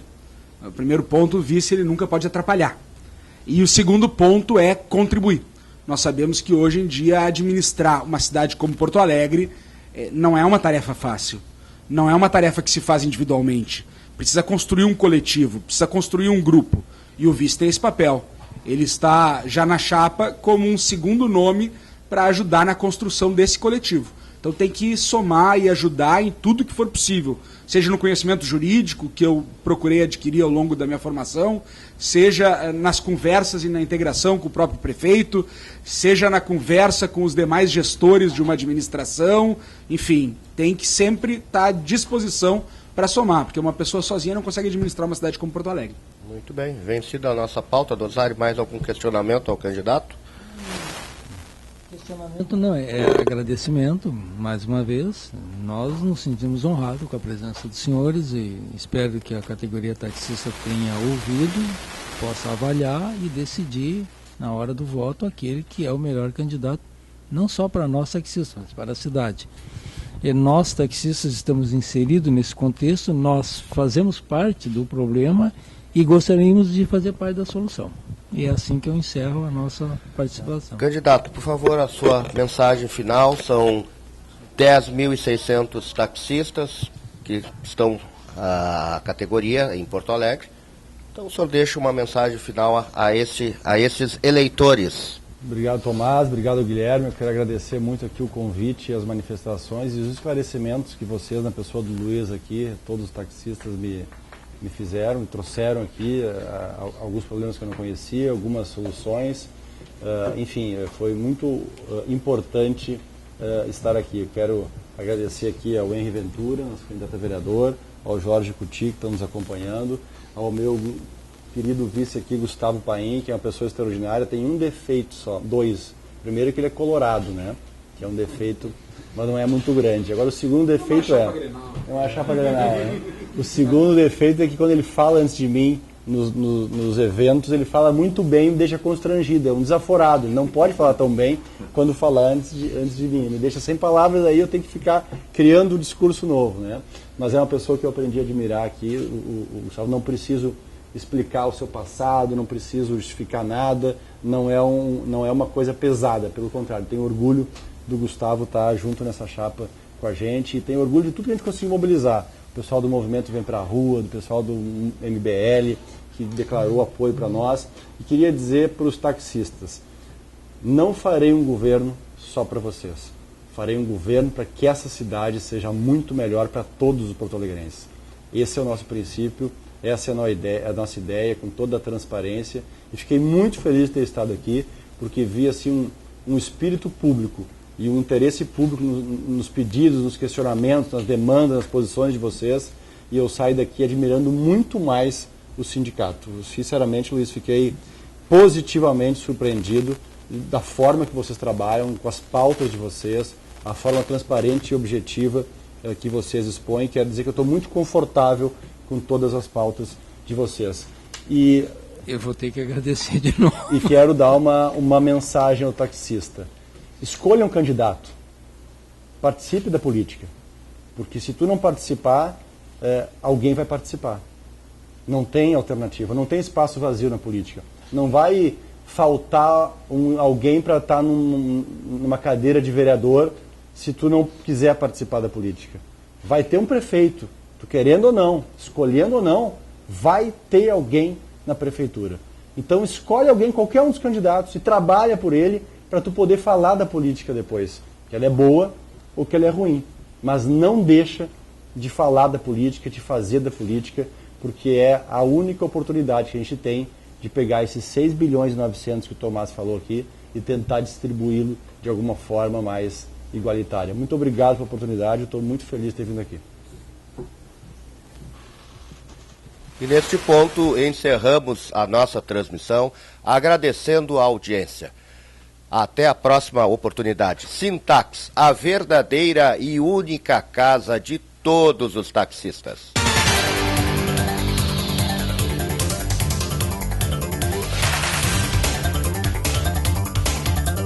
O primeiro ponto, o vice ele nunca pode atrapalhar. E o segundo ponto é contribuir. Nós sabemos que hoje em dia administrar uma cidade como Porto Alegre não é uma tarefa fácil. Não é uma tarefa que se faz individualmente. Precisa construir um coletivo, precisa construir um grupo. E o vice tem esse papel. Ele está já na chapa como um segundo nome para ajudar na construção desse coletivo. Então tem que somar e ajudar em tudo que for possível, seja no conhecimento jurídico, que eu procurei adquirir ao longo da minha formação, seja nas conversas e na integração com o próprio prefeito, seja na conversa com os demais gestores de uma administração, enfim, tem que sempre estar à disposição para somar, porque uma pessoa sozinha não consegue administrar uma cidade como Porto Alegre. Muito bem, vencida a nossa pauta. Dosari, mais algum questionamento ao candidato? Questionamento não, é agradecimento, mais uma vez. Nós nos sentimos honrados com a presença dos senhores e espero que a categoria taxista tenha ouvido, possa avaliar e decidir, na hora do voto, aquele que é o melhor candidato, não só para nós taxistas, mas para a cidade. E nós taxistas estamos inseridos nesse contexto, nós fazemos parte do problema e gostaríamos de fazer parte da solução. E é assim que eu encerro a nossa participação. Candidato, por favor, a sua mensagem final. São 10.600 taxistas que estão à categoria em Porto Alegre. Então, o senhor deixa uma mensagem final a esses eleitores. Obrigado, Tomás. Obrigado, Guilherme. Eu quero agradecer muito aqui o convite, as manifestações e os esclarecimentos que vocês, na pessoa do Luiz aqui, todos os taxistas me fizeram, me trouxeram aqui alguns problemas que eu não conhecia, algumas soluções. Enfim, foi muito importante estar aqui. Eu quero agradecer aqui ao Henry Ventura, nosso candidato a vereador, ao Jorge Cuti, que está nos acompanhando, ao meu querido vice aqui, Gustavo Paim, que é uma pessoa extraordinária. Tem um defeito só, dois. Primeiro que ele é colorado, né? Que é um defeito, mas não é muito grande. Agora o segundo defeito é uma chapa granal, né? O segundo defeito é que quando ele fala antes de mim, nos eventos, ele fala muito bem e me deixa constrangido, é um desaforado, ele não pode falar tão bem quando falar antes de mim, me deixa sem palavras, aí eu tenho que ficar criando um discurso novo, né? Mas é uma pessoa que eu aprendi a admirar aqui, o Gustavo, não preciso explicar o seu passado, não preciso justificar nada, não é uma coisa pesada, pelo contrário, tenho orgulho do Gustavo estar junto nessa chapa com a gente e tenho orgulho de tudo que a gente conseguiu mobilizar. O pessoal do movimento Vem Pra Rua, do pessoal do MBL, que declarou apoio para nós. E queria dizer para os taxistas, não farei um governo só para vocês. Farei um governo para que essa cidade seja muito melhor para todos os porto-alegrenses. Esse é o nosso princípio, essa é a nossa ideia, com toda a transparência. E fiquei muito feliz de ter estado aqui, porque vi assim, um espírito público e um interesse público nos pedidos, nos questionamentos, nas demandas, nas posições de vocês, e eu saio daqui admirando muito mais o sindicato. Sinceramente, Luiz, fiquei positivamente surpreendido da forma que vocês trabalham, com as pautas de vocês, a forma transparente e objetiva que vocês expõem. Quero dizer que eu estou muito confortável com todas as pautas de vocês. E Eu vou ter que agradecer de novo. E quero dar uma mensagem ao taxista. Escolha um candidato. Participe da política. Porque se tu não participar, alguém vai participar. Não tem alternativa, não tem espaço vazio na política. Não vai faltar alguém para estar numa cadeira de vereador se tu não quiser participar da política. Vai ter um prefeito, tu querendo ou não, escolhendo ou não, vai ter alguém na prefeitura. Então escolhe alguém, qualquer um dos candidatos, e trabalha por ele para tu poder falar da política depois. Que ela é boa ou que ela é ruim. Mas não deixa de falar da política, de fazer da política, porque é a única oportunidade que a gente tem de pegar esses 6 bilhões e 900 que o Tomás falou aqui e tentar distribuí-lo de alguma forma mais igualitária. Muito obrigado pela oportunidade, eu estou muito feliz de ter vindo aqui. E neste ponto encerramos a nossa transmissão agradecendo a audiência. Até a próxima oportunidade. Sintax, a verdadeira e única casa de todos os taxistas.